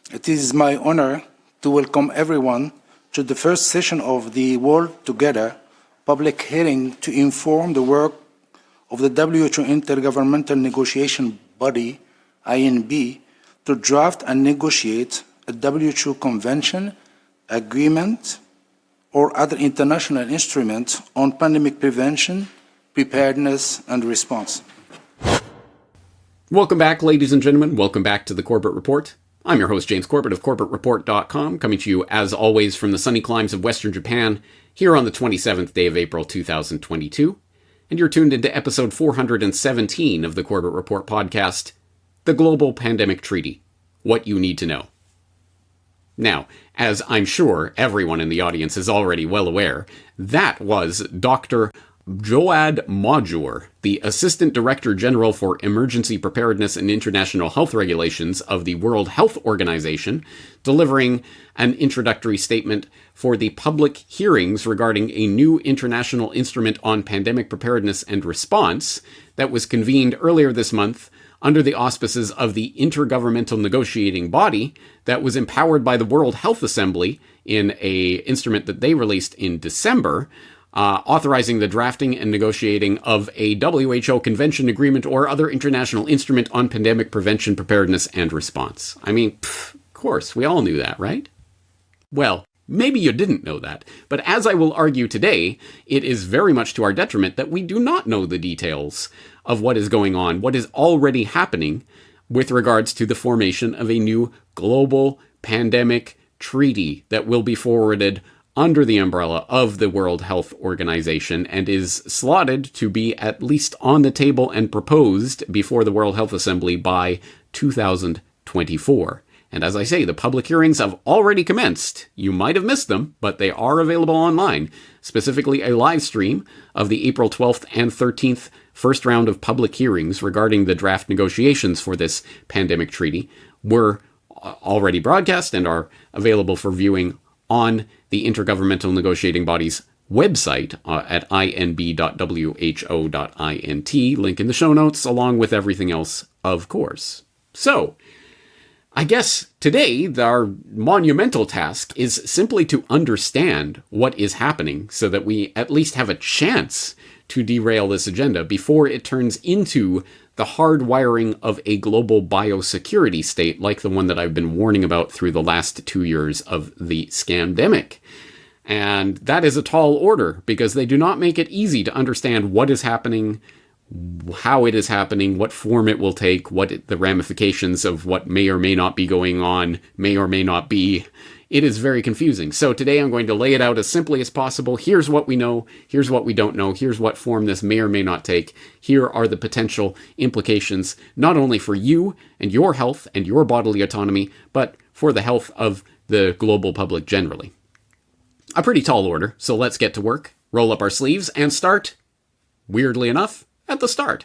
It is my honor to welcome everyone to the first session of the World Together public hearing to inform the work of the WHO Intergovernmental Negotiation Body, INB, to draft and negotiate a WHO convention, agreement, or other international instrument on pandemic prevention, preparedness, and response. Welcome back, ladies and gentlemen. Welcome back to the Corbett Report. I'm your host, James Corbett of CorbettReport.com, coming to you, as always, from the sunny climes of Western Japan, here on the 27th day of April 2022. And you're tuned into episode 417 of the Corbett Report podcast, The Global Pandemic Treaty, What You Need to Know. Now, as I'm sure everyone in the audience is already well aware, that was Dr. Joad Modjour, the Assistant Director General for Emergency Preparedness and International Health Regulations of the World Health Organization, delivering an introductory statement for the public hearings regarding a new international instrument on pandemic preparedness and response that was convened earlier this month under the auspices of the Intergovernmental Negotiating Body that was empowered by the World Health Assembly in an instrument that they released in December, authorizing the drafting and negotiating of a WHO convention, agreement, or other international instrument on pandemic prevention, preparedness, and response. I mean, of course, we all knew that, right? Well, maybe you didn't know that, but as I will argue today, it is very much to our detriment that we do not know the details of what is going on, what is already happening with regards to the formation of a new global pandemic treaty that will be forwarded under the umbrella of the World Health Organization and is slotted to be at least on the table and proposed before the World Health Assembly by 2024. And as I say, the public hearings have already commenced. You might have missed them, but they are available online. Specifically, a live stream of the April 12th and 13th first round of public hearings regarding the draft negotiations for this pandemic treaty were already broadcast and are available for viewing on the Intergovernmental Negotiating Body's website at inb.who.int, link in the show notes, along with everything else, of course. So, I guess today our monumental task is simply to understand what is happening so that we at least have a chance to derail this agenda before it turns into the hardwiring of a global biosecurity state like the one that I've been warning about through the last 2 years of the scamdemic. And that is a tall order because they do not make it easy to understand what is happening, how it is happening, what form it will take, what the ramifications of what may or may not be going on may or may not be. It is very confusing. So today I'm going to lay it out as simply as possible. Here's what we know. Here's what we don't know. Here's what form this may or may not take. Here are the potential implications, not only for you and your health and your bodily autonomy, but for the health of the global public generally. A pretty tall order, so let's get to work, roll up our sleeves, and start, weirdly enough, at the start.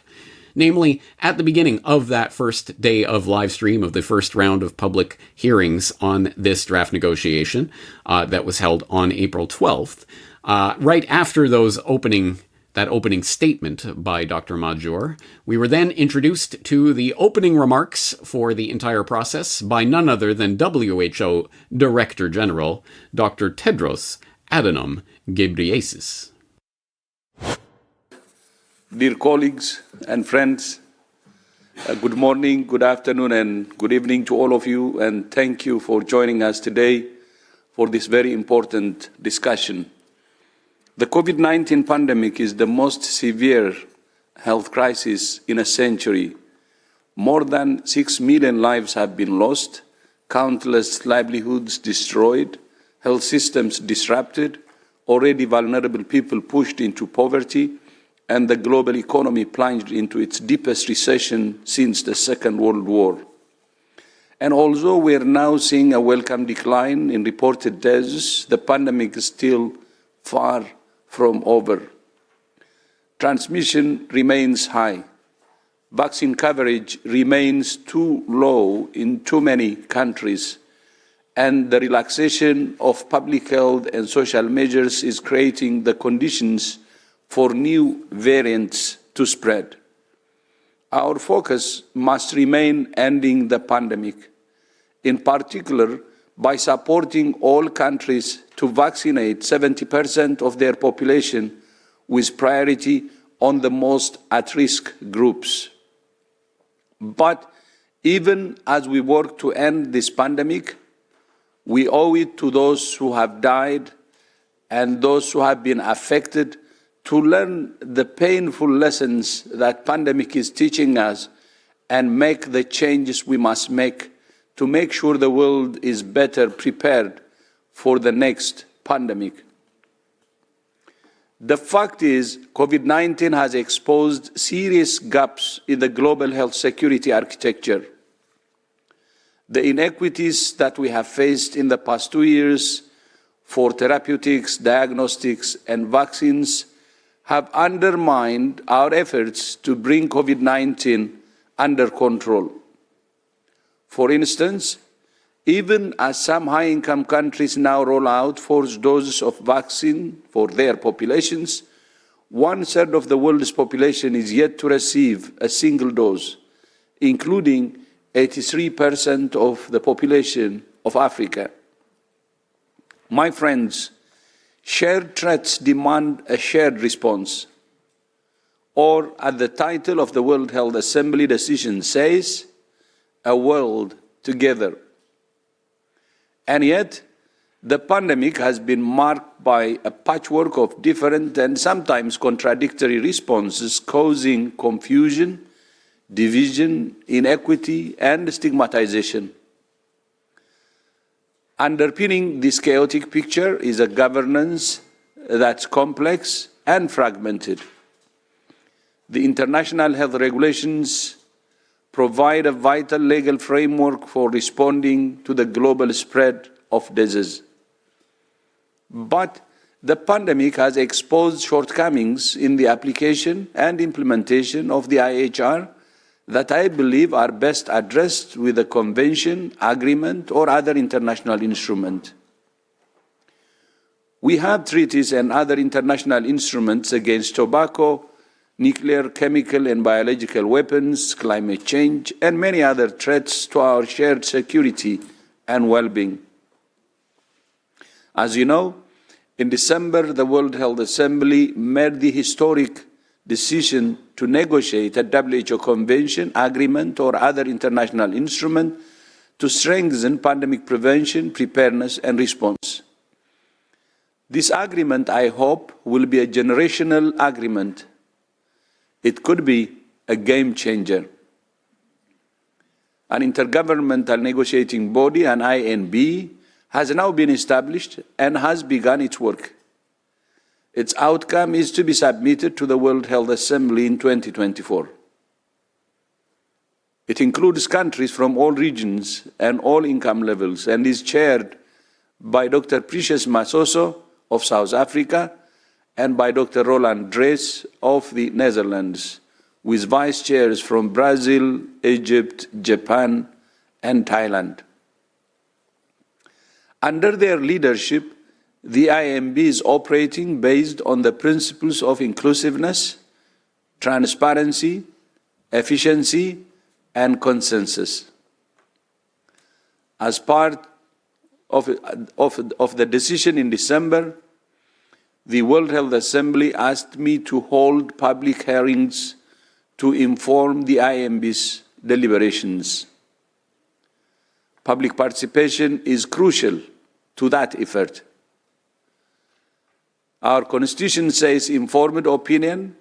Namely, at the beginning of that first day of live stream of the first round of public hearings on this draft negotiation that was held on April 12th, right after that opening statement by Dr. Modjour, we were then introduced to the opening remarks for the entire process by none other than WHO Director General, Dr. Tedros Adhanom Ghebreyesus. Dear colleagues and friends, good morning, good afternoon, and good evening to all of you, and thank you for joining us today for this very important discussion. The COVID-19 pandemic is the most severe health crisis in a century. More than 6 million lives have been lost, countless livelihoods destroyed, health systems disrupted, already vulnerable people pushed into poverty, and the global economy plunged into its deepest recession since the Second World War. And although we are now seeing a welcome decline in reported deaths, the pandemic is still far from over. Transmission remains high. Vaccine coverage remains too low in too many countries, and the relaxation of public health and social measures is creating the conditions for new variants to spread. Our focus must remain ending the pandemic, in particular by supporting all countries to vaccinate 70% of their population with priority on the most at-risk groups. But even as we work to end this pandemic, we owe it to those who have died and those who have been affected to learn the painful lessons that pandemic is teaching us and make the changes we must make to make sure the world is better prepared for the next pandemic. The fact is, COVID-19 has exposed serious gaps in the global health security architecture. The inequities that we have faced in the past 2 years for therapeutics, diagnostics, and vaccines have undermined our efforts to bring COVID-19 under control. For instance, even as some high-income countries now roll out forced doses of vaccine for their populations, 1/3 of the world's population is yet to receive a single dose, including 83% of the population of Africa. My friends, shared threats demand a shared response. Or, as the title of the World Health Assembly decision says, a world together. And yet, the pandemic has been marked by a patchwork of different and sometimes contradictory responses, causing confusion, division, inequity, and stigmatization. Underpinning this chaotic picture is a governance that's complex and fragmented. The international health regulations provide a vital legal framework for responding to the global spread of disease. But the pandemic has exposed shortcomings in the application and implementation of the IHR that I believe are best addressed with a convention, agreement, or other international instrument. We have treaties and other international instruments against tobacco, nuclear, chemical, and biological weapons, climate change, and many other threats to our shared security and well-being. As you know, in December, the World Health Assembly made the historic decision to negotiate a WHO convention, agreement, or other international instrument to strengthen pandemic prevention, preparedness, and response. This agreement, I hope, will be a generational agreement. It could be a game changer. An intergovernmental negotiating body, an INB, has now been established and has begun its work. Its outcome is to be submitted to the World Health Assembly in 2024. It includes countries from all regions and all income levels and is chaired by Dr. Precious Masoso of South Africa and by Dr. Roland Drees of the Netherlands, with vice chairs from Brazil, Egypt, Japan, and Thailand. Under their leadership, the IMB is operating based on the principles of inclusiveness, transparency, efficiency, and consensus. As part of the decision in December, the World Health Assembly asked me to hold public hearings to inform the IMB's deliberations. Public participation is crucial to that effort. Our Constitution says informed opinion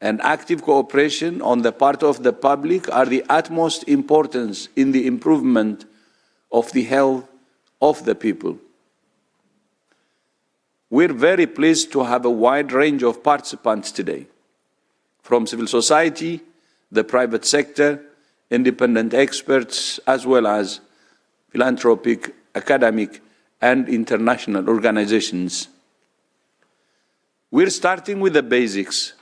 and active cooperation on the part of the public are the utmost importance in the improvement of the health of the people. We're very pleased to have a wide range of participants today, from civil society, the private sector, independent experts, as well as philanthropic, academic, and international organizations. We're starting with the basics.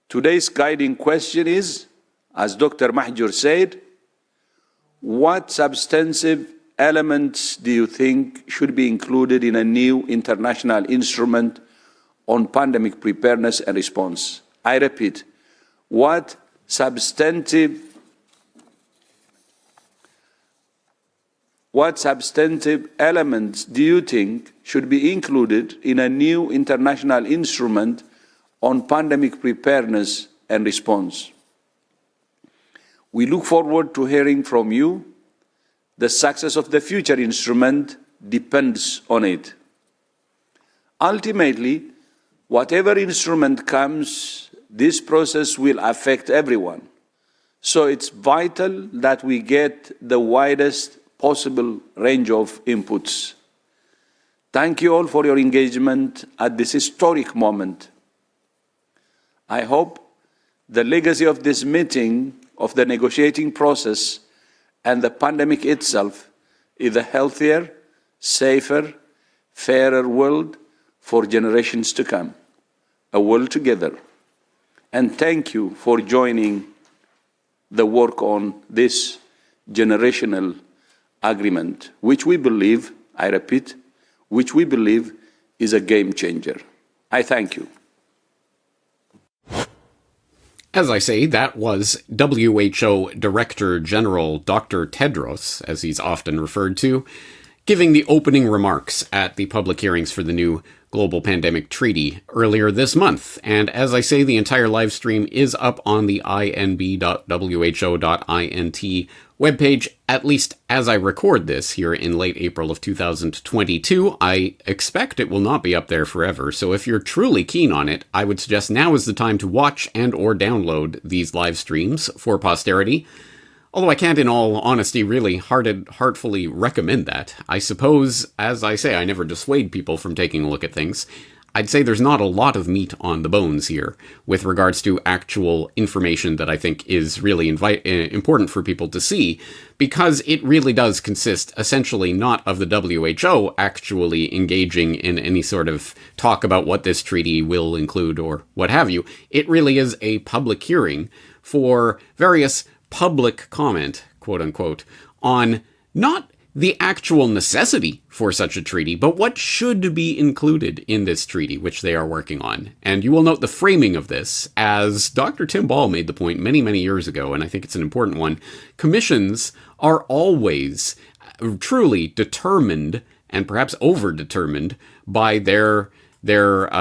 Today's guiding question is, as Dr. Mahjour said, what substantive elements do you think should be included in a new international instrument on pandemic preparedness and response? I repeat, what substantive what substantive elements do you think should be included in a new international instrument on pandemic preparedness and response? We look forward to hearing from you. The success of the future instrument depends on it. Ultimately, whatever instrument comes, this process will affect everyone. So it's vital that we get the widest possible range of inputs. Thank you all for your engagement at this historic moment. I hope the legacy of this meeting, of the negotiating process, and the pandemic itself is a healthier, safer, fairer world for generations to come, a world together. And thank you for joining the work on this generational agreement, which we believe, I repeat, which we believe is a game changer. I thank you. As I say, that was WHO Director General Dr. Tedros, as he's often referred to, giving the opening remarks at the public hearings for the new Global Pandemic Treaty earlier this month. And as I say, the entire live stream is up on the inb.who.int webpage, at least as I record this here in late April of 2022. I expect it will not be up there forever, so if you're truly keen on it, I would suggest now is the time to watch and or download these live streams for posterity. Although I can't, in all honesty, really heartfully recommend that. I suppose, as I say, I never dissuade people from taking a look at things. I'd say there's not a lot of meat on the bones here with regards to actual information that I think is really important for people to see, because it really does consist essentially not of the WHO actually engaging in any sort of talk about what this treaty will include or what have you. It really is a public hearing for various public comment, quote unquote, on not the actual necessity for such a treaty, but what should be included in this treaty, which they are working on. And you will note the framing of this, as Dr. Tim Ball made the point many, many years ago, and I think it's an important one. Commissions are always truly determined, and perhaps over-determined, by their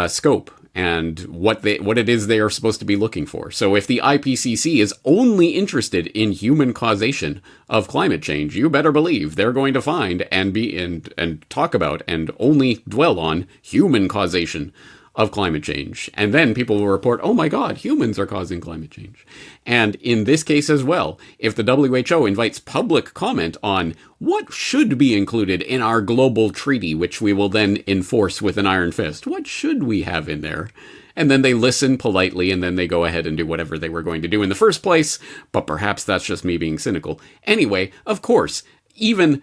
scope and what it is they are supposed to be looking for. So if the IPCC is only interested in human causation of climate change, you better believe they're going to find and talk about and only dwell on human causation of climate change. And then people will report, oh my God, humans are causing climate change. And in this case as well, if the WHO invites public comment on what should be included in our global treaty, which we will then enforce with an iron fist, what should we have in there? And then they listen politely, and then they go ahead and do whatever they were going to do in the first place. But perhaps that's just me being cynical. Anyway, of course, even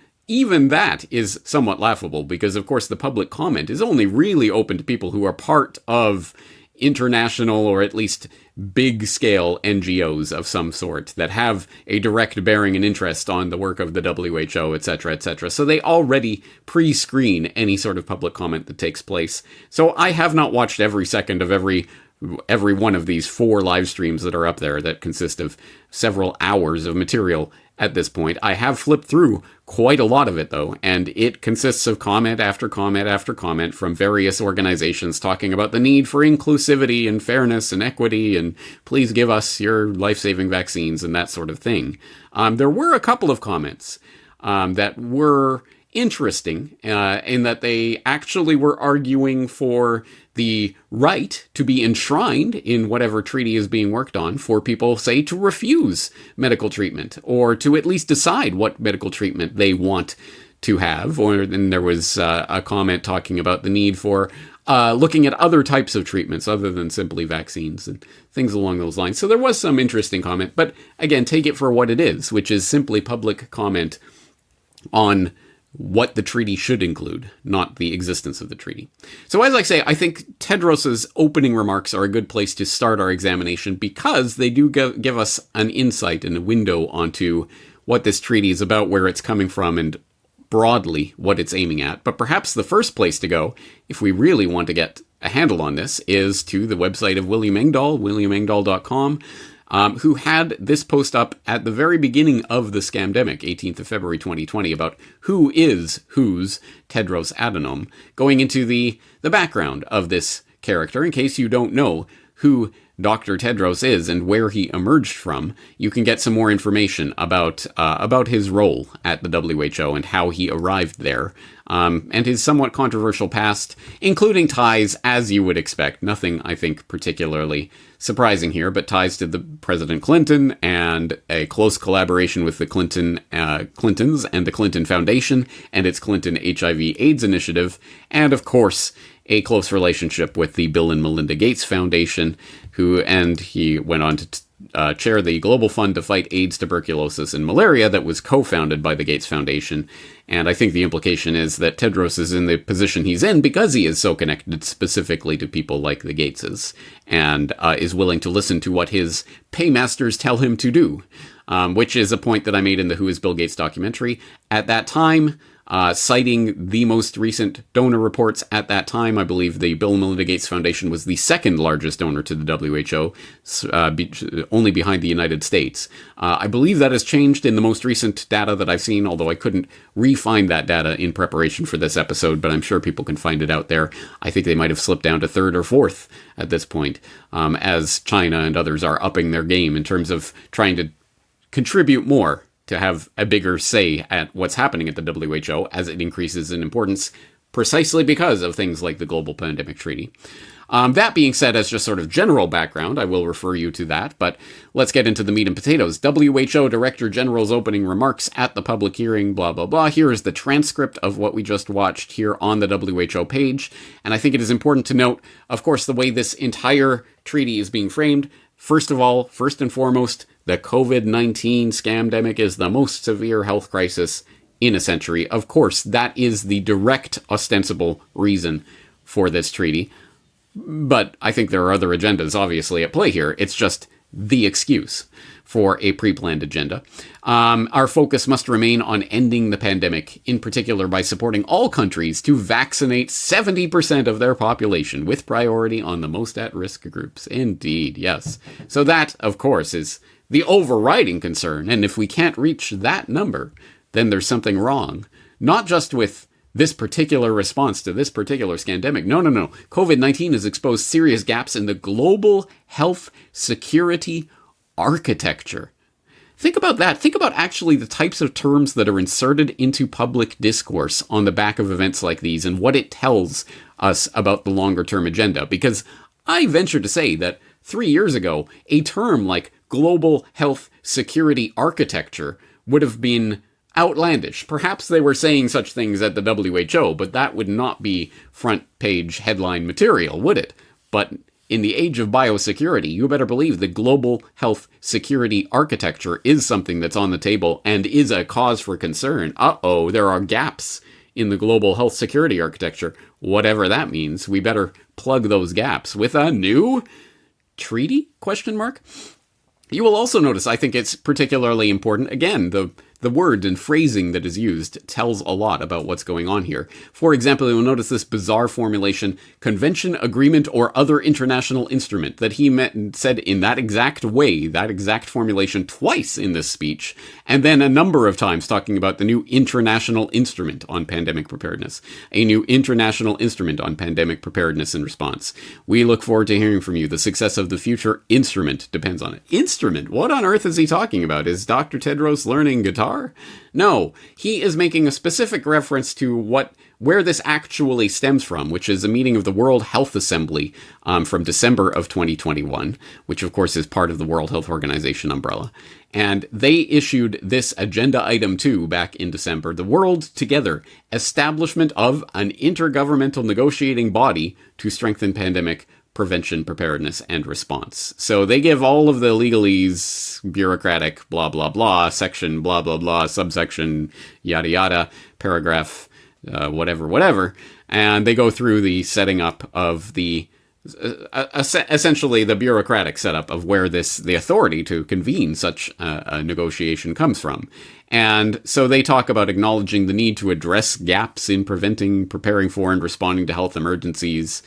that is somewhat laughable, because of course the public comment is only really open to people who are part of international or at least big scale NGOs of some sort that have a direct bearing and interest on the work of the WHO, etc., etc. So they already pre-screen any sort of public comment that takes place. So I have not watched every second of every one of these 4 live streams that are up there that consist of several hours of material at this point. I have flipped through quite a lot of it, though, and it consists of comment after comment after comment from various organizations talking about the need for inclusivity and fairness and equity, and please give us your life-saving vaccines and that sort of thing. There were a couple of comments that were interesting in that they actually were arguing for the right to be enshrined in whatever treaty is being worked on for people, say, to refuse medical treatment or to at least decide what medical treatment they want to have. Or then there was a comment talking about the need for looking at other types of treatments other than simply vaccines and things along those lines. So there was some interesting comment, but again, take it for what it is, which is simply public comment on what the treaty should include, not the existence of the treaty. So as I say, I think Tedros's opening remarks are a good place to start our examination, because they do give us an insight and a window onto what this treaty is about, where it's coming from, and broadly what it's aiming at. But perhaps the first place to go, if we really want to get a handle on this, is to the website of William Engdahl, williamengdahl.com. who had this post up at the very beginning of the scamdemic, 18th of February 2020, about who's Tedros Adhanom, going into the background of this character. In case you don't know who Dr. Tedros is and where he emerged from, you can get some more information about his role at the WHO and how he arrived there, and his somewhat controversial past, including ties, as you would expect. Nothing, I think, particularly surprising here, but ties to the President Clinton and a close collaboration with the Clintons and the Clinton Foundation and its Clinton HIV/AIDS initiative, and of course, a close relationship with the Bill and Melinda Gates Foundation, he went on to chair the Global Fund to Fight AIDS, Tuberculosis, and Malaria that was co-founded by the Gates Foundation. And I think the implication is that Tedros is in the position he's in because he is so connected specifically to people like the Gateses, and is willing to listen to what his paymasters tell him to do, which is a point that I made in the Who is Bill Gates documentary. At that time, citing the most recent donor reports at that time, I believe the Bill and Melinda Gates Foundation was the second largest donor to the WHO, only behind the United States. I believe that has changed in the most recent data that I've seen, although I couldn't re-find that data in preparation for this episode, but I'm sure people can find it out there. I think they might have slipped down to third or fourth at this point, as China and others are upping their game in terms of trying to contribute more to have a bigger say at what's happening at the WHO as it increases in importance, precisely because of things like the Global Pandemic Treaty. That being said, as just sort of general background, I will refer you to that, but let's get into the meat and potatoes. WHO Director General's opening remarks at the public hearing, blah, blah, blah. Here is the transcript of what we just watched here on the WHO page, and I think it is important to note, of course, the way this entire treaty is being framed. First of all, first and foremost, the COVID-19 scamdemic is the most severe health crisis in a century. Of course, that is the direct ostensible reason for this treaty. But I think there are other agendas, obviously, at play here. It's just the excuse for a pre-planned agenda. Our focus must remain on ending the pandemic, in particular by supporting all countries to vaccinate 70% of their population, with priority on the most at-risk groups. Indeed, yes. So that, of course, is the overriding concern. And if we can't reach that number, then there's something wrong. Not just with this particular response to this particular scandemic. No. COVID-19 has exposed serious gaps in the global health security architecture. Think about that. Think about actually the types of terms that are inserted into public discourse on the back of events like these and what it tells us about the longer term agenda. Because I venture to say that 3 years ago, a term like global health security architecture would have been outlandish. Perhaps they were saying such things at the WHO, but that would not be front page headline material, would it? But in the age of biosecurity, you better believe the global health security architecture is something that's on the table and is a cause for concern. There are gaps in the global health security architecture. Whatever that means, we better plug those gaps with a new treaty? ? You will also notice, I think it's particularly important, again, the word and phrasing that is used tells a lot about what's going on here. For example, you'll notice this bizarre formulation, convention, agreement, or other international instrument, that he said in that exact way, that exact formulation twice in this speech, and then a number of times talking about the new international instrument on pandemic preparedness, a new international instrument on pandemic preparedness and response. We look forward to hearing from you. The success of the future instrument depends on it. Instrument? What on earth is he talking about? Is Dr. Tedros learning guitar? No, he is making a specific reference to where this actually stems from, which is a meeting of the World Health Assembly from December of 2021, which of course is part of the World Health Organization umbrella. And they issued this agenda item 2 back in December, the World Together, establishment of an intergovernmental negotiating body to strengthen pandemic prevention, preparedness, and response. So they give all of the legalese, bureaucratic, blah, blah, blah, section, blah, blah, blah, subsection, yada, yada, paragraph, whatever, and they go through the setting up of the, essentially the bureaucratic setup of where the authority to convene such a negotiation comes from. And so they talk about acknowledging the need to address gaps in preventing, preparing for, and responding to health emergencies,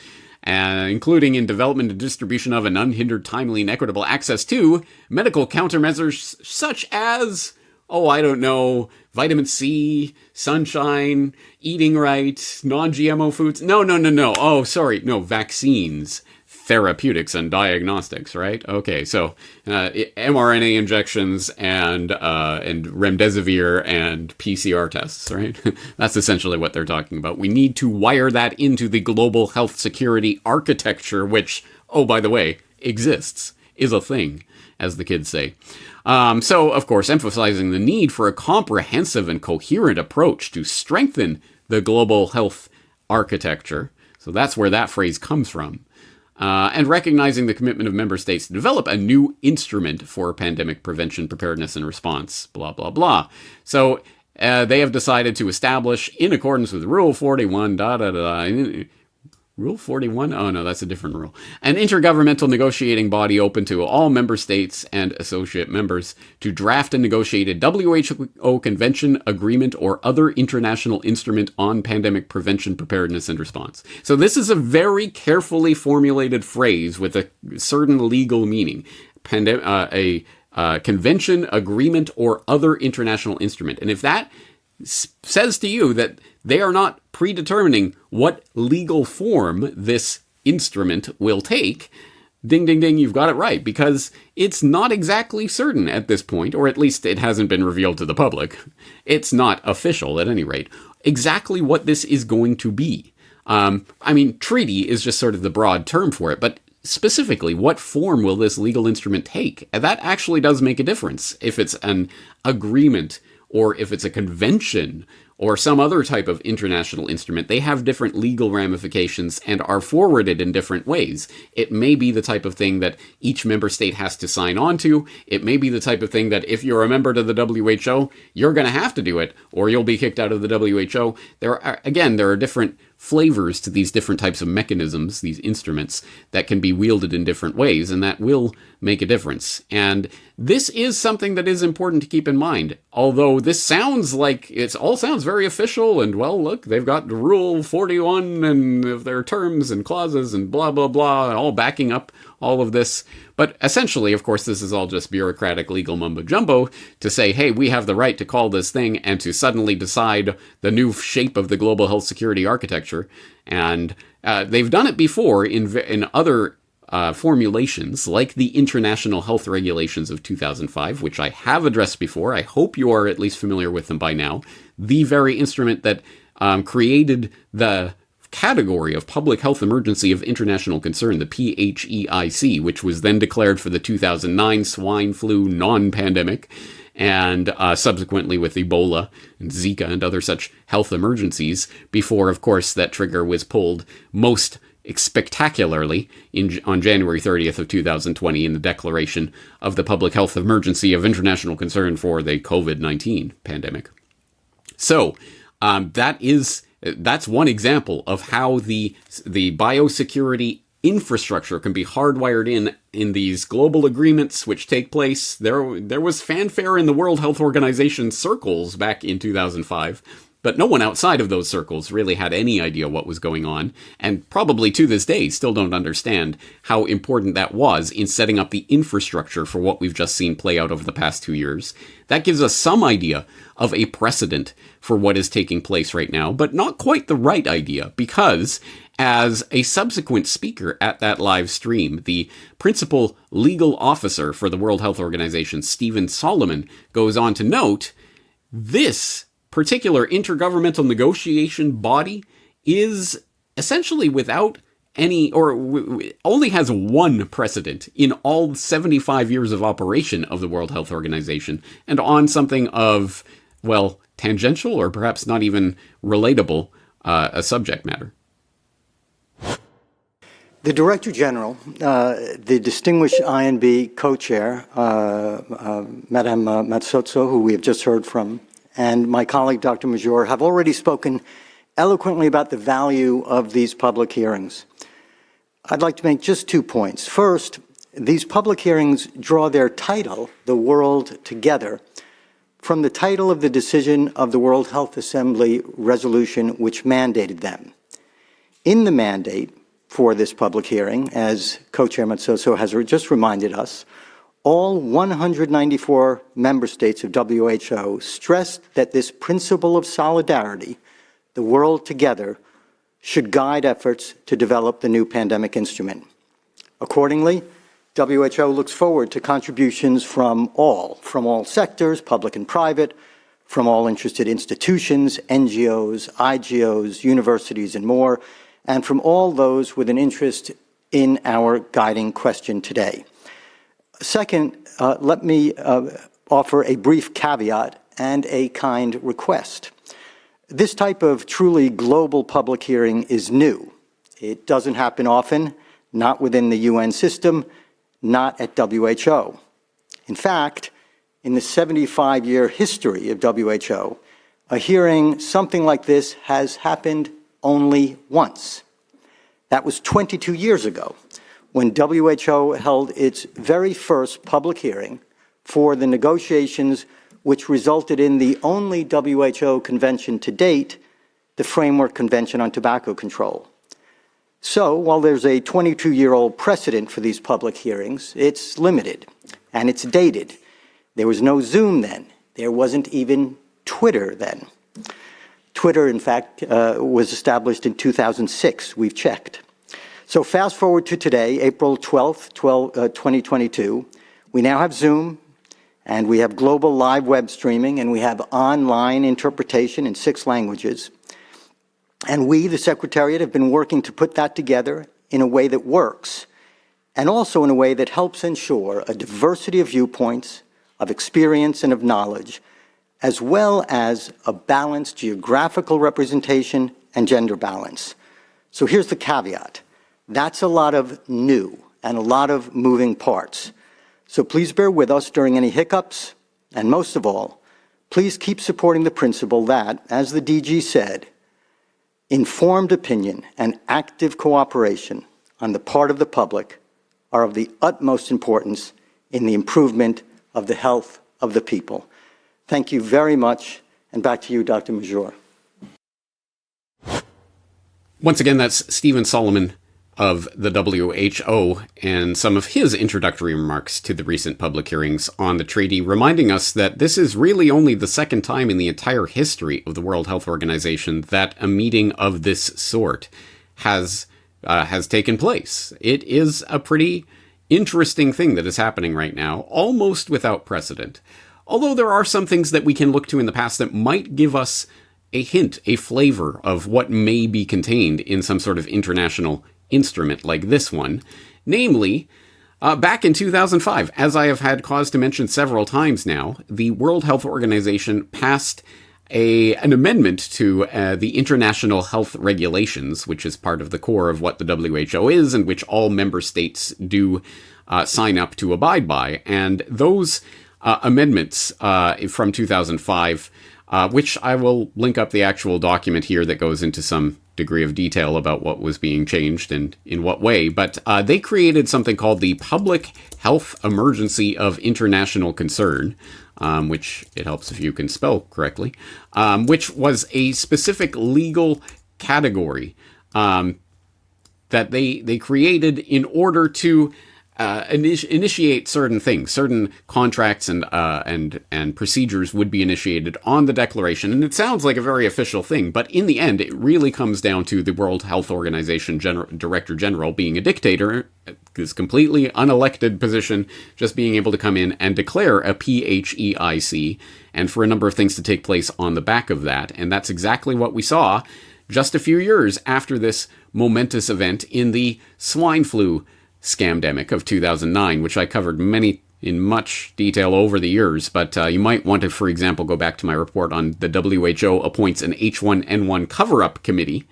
including in development and distribution of an unhindered, timely, and equitable access to medical countermeasures such as, oh, I don't know, vitamin C, sunshine, eating right, non-GMO foods. No. Oh, sorry. No, vaccines, therapeutics, and diagnostics, right? Okay, so mRNA injections and remdesivir and PCR tests, right? That's essentially what they're talking about. We need to wire that into the global health security architecture, which, oh, by the way, exists, is a thing, as the kids say. So, of course, emphasizing the need for a comprehensive and coherent approach to strengthen the global health architecture. So that's where that phrase comes from. And recognizing the commitment of member states to develop a new instrument for pandemic prevention, preparedness, and response, blah, blah, blah. So they have decided to establish, in accordance with Rule 41, Rule 41? Oh, no, that's a different rule. An intergovernmental negotiating body open to all member states and associate members to draft and negotiate a WHO convention, agreement, or other international instrument on pandemic prevention, preparedness, and response. So this is a very carefully formulated phrase with a certain legal meaning. Convention, agreement, or other international instrument. And if that says to you that they are not predetermining what legal form this instrument will take, ding, ding, ding, you've got it right, because it's not exactly certain at this point, or at least it hasn't been revealed to the public. It's not official, at any rate, exactly what this is going to be. Treaty is just sort of the broad term for it, but specifically, what form will this legal instrument take? And that actually does make a difference if it's an agreement or if it's a convention or some other type of international instrument. They have different legal ramifications and are forwarded in different ways. It may be the type of thing that each member state has to sign on to. It may be the type of thing that if you're a member to the WHO, you're going to have to do it, or you'll be kicked out of the WHO. There are different flavors to these different types of mechanisms, these instruments, that can be wielded in different ways, and that will make a difference. And this is something that is important to keep in mind. Although this sounds like, it all sounds very official, and well, look, they've got Rule 41 and of their terms and clauses and blah, blah, blah, all backing up all of this. But essentially, of course, this is all just bureaucratic legal mumbo-jumbo to say, hey, we have the right to call this thing and to suddenly decide the new shape of the global health security architecture. And they've done it before in other formulations, like the International Health Regulations of 2005, which I have addressed before. I hope you are at least familiar with them by now. The very instrument that created the category of public health emergency of international concern, the PHEIC, which was then declared for the 2009 swine flu non-pandemic, and subsequently with Ebola and Zika and other such health emergencies, before, of course, that trigger was pulled most spectacularly on January 30th of 2020 in the declaration of the public health emergency of international concern for the COVID-19 pandemic. So that's one example of how the biosecurity infrastructure can be hardwired in these global agreements which take place. There was fanfare in the World Health Organization circles back in 2005, but no one outside of those circles really had any idea what was going on, and probably to this day still don't understand how important that was in setting up the infrastructure for what we've just seen play out over the past 2 years. That gives us some idea of a precedent for what is taking place right now, but not quite the right idea, because as a subsequent speaker at that live stream, the principal legal officer for the World Health Organization, Stephen Solomon, goes on to note, this particular intergovernmental negotiation body is essentially without any, or only has one precedent in all 75 years of operation of the World Health Organization, and on something of, well, tangential or perhaps not even relatable a subject matter. The Director General, the distinguished INB co-chair, Madame Matsotso, who we have just heard from, and my colleague, Dr. Major, have already spoken eloquently about the value of these public hearings. I'd like to make just 2 points. First, these public hearings draw their title, The World Together, from the title of the decision of the World Health Assembly resolution which mandated them. In the mandate, for this public hearing, as Co-Chair Matsoso has just reminded us. All 194 member states of WHO stressed that this principle of solidarity, the world together, should guide efforts to develop the new pandemic instrument. Accordingly, WHO looks forward to contributions from all sectors, public and private, from all interested institutions, NGOs, IGOs, universities, and more, and from all those with an interest in our guiding question today. Second, let me offer a brief caveat and a kind request. This type of truly global public hearing is new. It doesn't happen often, not within the UN system, not at WHO. In fact, in the 75-year history of WHO, a hearing something like this has happened only once. That was 22 years ago, when WHO held its very first public hearing for the negotiations which resulted in the only WHO convention to date, the Framework Convention on Tobacco Control. So, while there's a 22-year-old precedent for these public hearings, it's limited and it's dated. There was no Zoom then. There wasn't even Twitter then. Twitter, in fact, was established in 2006. We've checked. So fast forward to today, April 12th, 2022. We now have Zoom, and we have global live web streaming, and we have online interpretation in 6 languages. And we, the Secretariat, have been working to put that together in a way that works, and also in a way that helps ensure a diversity of viewpoints, of experience, and of knowledge, as well as a balanced geographical representation and gender balance. So here's the caveat. That's a lot of new and a lot of moving parts. So please bear with us during any hiccups, and most of all, please keep supporting the principle that, as the DG said, informed opinion and active cooperation on the part of the public are of the utmost importance in the improvement of the health of the people. Thank you very much, and back to you, Dr. Major. Once again, that's Stephen Solomon of the WHO and some of his introductory remarks to the recent public hearings on the treaty, reminding us that this is really only the second time in the entire history of the World Health Organization that a meeting of this sort has taken place. It is a pretty interesting thing that is happening right now, almost without precedent. Although there are some things that we can look to in the past that might give us a hint, a flavor of what may be contained in some sort of international instrument like this one. Namely, back in 2005, as I have had cause to mention several times now, the World Health Organization passed an amendment to the International Health Regulations, which is part of the core of what the WHO is and which all member states do sign up to abide by. And those amendments from 2005, which I will link up the actual document here that goes into some degree of detail about what was being changed and in what way, but they created something called the Public Health Emergency of International Concern, which it helps if you can spell correctly, which was a specific legal category that they created in order to initiate certain things. Certain contracts and procedures would be initiated on the declaration, and it sounds like a very official thing, but in the end, it really comes down to the World Health Organization Director General being a dictator, this completely unelected position, just being able to come in and declare a PHEIC, and for a number of things to take place on the back of that, and that's exactly what we saw just a few years after this momentous event in the swine flu scamdemic of 2009, which I covered in much detail over the years, but you might want to, for example, go back to my report on the WHO appoints an H1N1 cover-up committee,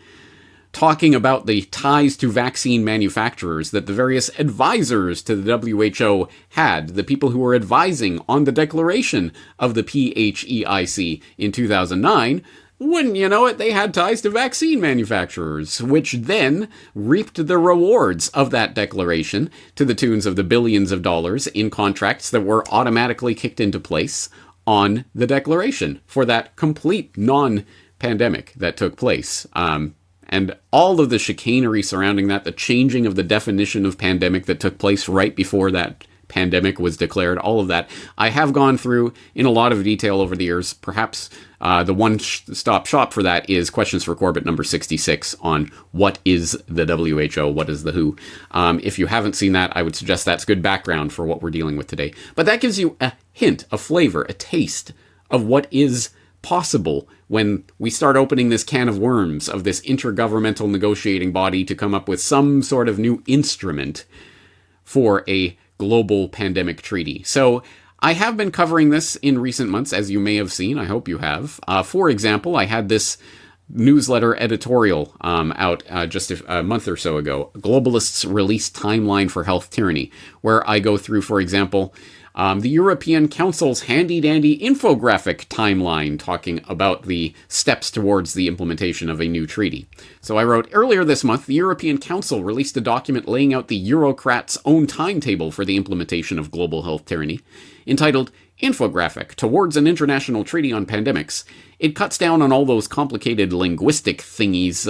talking about the ties to vaccine manufacturers that the various advisors to the WHO had, the people who were advising on the declaration of the PHEIC in 2009, wouldn't you know it, they had ties to vaccine manufacturers, which then reaped the rewards of that declaration to the tunes of the billions of dollars in contracts that were automatically kicked into place on the declaration for that complete non-pandemic that took place. and all of the chicanery surrounding that, the changing of the definition of pandemic that took place right before that pandemic was declared, all of that, I have gone through in a lot of detail over the years. Perhaps the one-stop shop for that is Questions for Corbett number 66 on what is the WHO, what is the WHO. If you haven't seen that, I would suggest that's good background for what we're dealing with today. But that gives you a hint, a flavor, a taste of what is possible when we start opening this can of worms of this intergovernmental negotiating body to come up with some sort of new instrument for a global pandemic treaty. So I have been covering this in recent months, as you may have seen. I hope you have. For example, I had this newsletter editorial out just a month or so ago, Globalists Release Timeline for Health Tyranny, where I go through, for example, the European Council's handy-dandy infographic timeline talking about the steps towards the implementation of a new treaty. So I wrote, earlier this month, the European Council released a document laying out the Eurocrats' own timetable for the implementation of global health tyranny, entitled Infographic Towards an International Treaty on Pandemics. It cuts down on all those complicated linguistic thingies,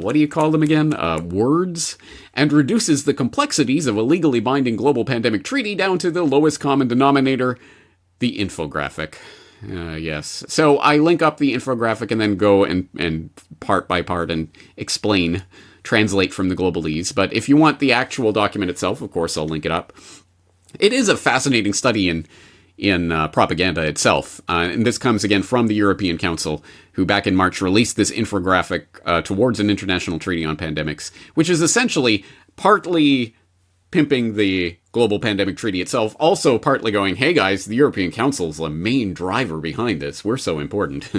what do you call them again? Words? And reduces the complexities of a legally binding global pandemic treaty down to the lowest common denominator, the infographic. Yes. So I link up the infographic and then go and part by part and explain, translate from the globalese. But if you want the actual document itself, of course, I'll link it up. It is a fascinating study in propaganda itself. And this comes again from the European Council, who back in March released this infographic towards an international treaty on pandemics, which is essentially partly pimping the global pandemic treaty itself, also partly going, hey guys, the European Council is the main driver behind this. We're so important.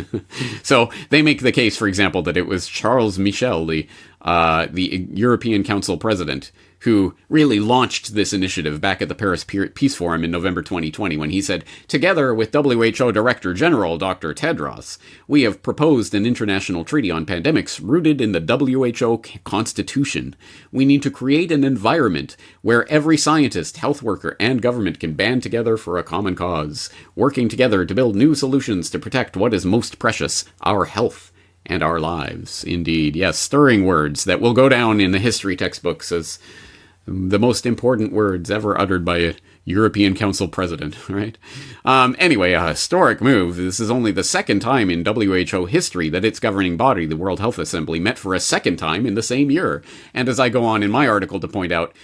So they make the case, for example, that it was Charles Michel, the European Council president, who really launched this initiative back at the Paris Peace Forum in November 2020 when he said, together with WHO Director General Dr. Tedros, we have proposed an international treaty on pandemics rooted in the WHO Constitution. We need to create an environment where every scientist, health worker, and government can band together for a common cause, working together to build new solutions to protect what is most precious, our health and our lives. Indeed, yes, stirring words that will go down in the history textbooks as the most important words ever uttered by a European Council president, right? Anyway, a historic move. This is only the second time in WHO history that its governing body, the World Health Assembly, met for a second time in the same year. And as I go on in my article to point out,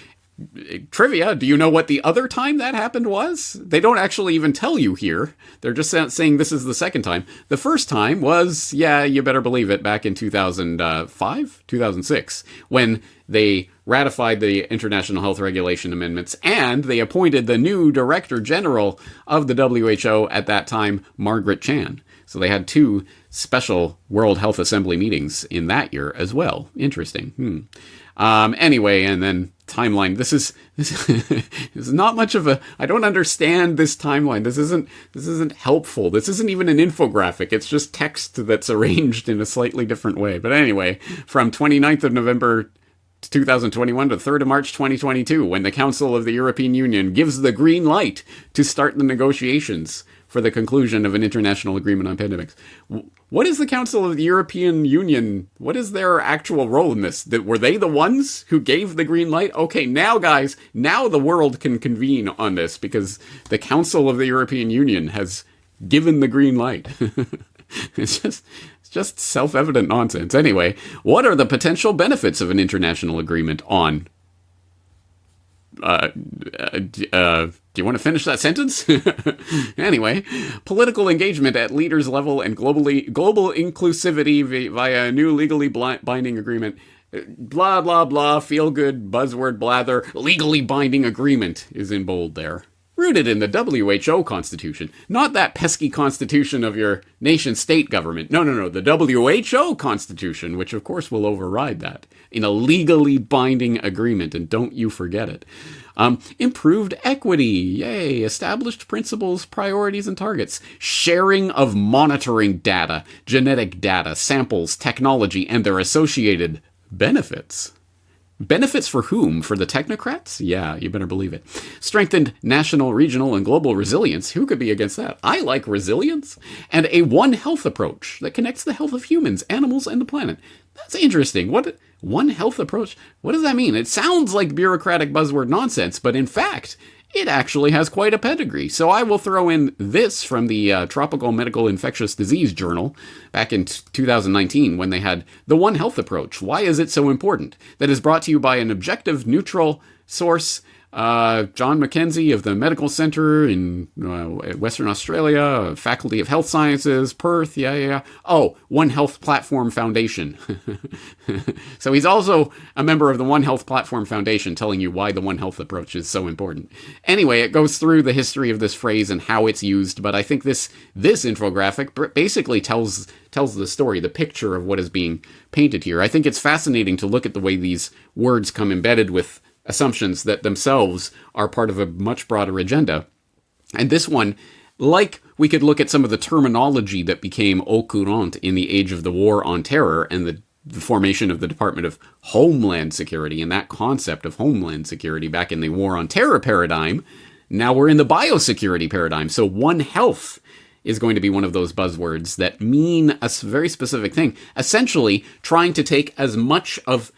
trivia, do you know what the other time that happened was? They don't actually even tell you here. They're just saying this is the second time. The first time was, yeah, you better believe it, back in 2005, 2006, when they ratified the International Health Regulation Amendments, and they appointed the new Director General of the WHO at that time, Margaret Chan. So they had two special World Health Assembly meetings in that year as well. Interesting. Anyway, and then timeline. This is not much of a. I don't understand this timeline. This isn't helpful. This isn't even an infographic. It's just text that's arranged in a slightly different way. But anyway, from 29th of November 2021 to 3rd of March 2022, when the Council of the European Union gives the green light to start the negotiations for the conclusion of an international agreement on pandemics. What is the Council of the European Union? What is their actual role in this? Were they the ones who gave the green light? Okay, now guys, now the world can convene on this because the Council of the European Union has given the green light. It's just self-evident nonsense. Anyway, what are the potential benefits of an international agreement on do you want to finish that sentence? Anyway, political engagement at leaders level and global inclusivity via a new legally binding agreement. Blah, blah, blah, feel good, buzzword blather. Legally binding agreement is in bold there. Rooted in the WHO Constitution. Not that pesky constitution of your nation-state government. No, the WHO Constitution, which of course will override that. In a legally binding agreement, and don't you forget it. Improved equity, yay, established principles, priorities, and targets. Sharing of monitoring data, genetic data, samples, technology, and their associated benefits. Benefits for whom? For the technocrats? Yeah, you better believe it. Strengthened national, regional, and global resilience. Who could be against that? I like resilience. And a One Health approach that connects the health of humans, animals, and the planet. That's interesting. What One Health approach? What does that mean? It sounds like bureaucratic buzzword nonsense, but in fact, it actually has quite a pedigree. So I will throw in this from the Tropical Medical Infectious Disease Journal back in 2019 when they had the One Health approach. Why is it so important? That is brought to you by an objective, neutral source. John Mackenzie of the Medical Center in Western Australia, Faculty of Health Sciences, Perth, yeah. Oh, One Health Platform Foundation. So he's also a member of the One Health Platform Foundation, telling you why the One Health approach is so important. Anyway, it goes through the history of this phrase and how it's used, but I think this infographic basically tells the story, the picture of what is being painted here. I think it's fascinating to look at the way these words come embedded with assumptions that themselves are part of a much broader agenda. And this one, like we could look at some of the terminology that became au courant in the age of the War on Terror and the formation of the Department of Homeland Security and that concept of Homeland Security back in the War on Terror paradigm. Now we're in the biosecurity paradigm. So One Health is going to be one of those buzzwords that mean a very specific thing, essentially trying to take as much of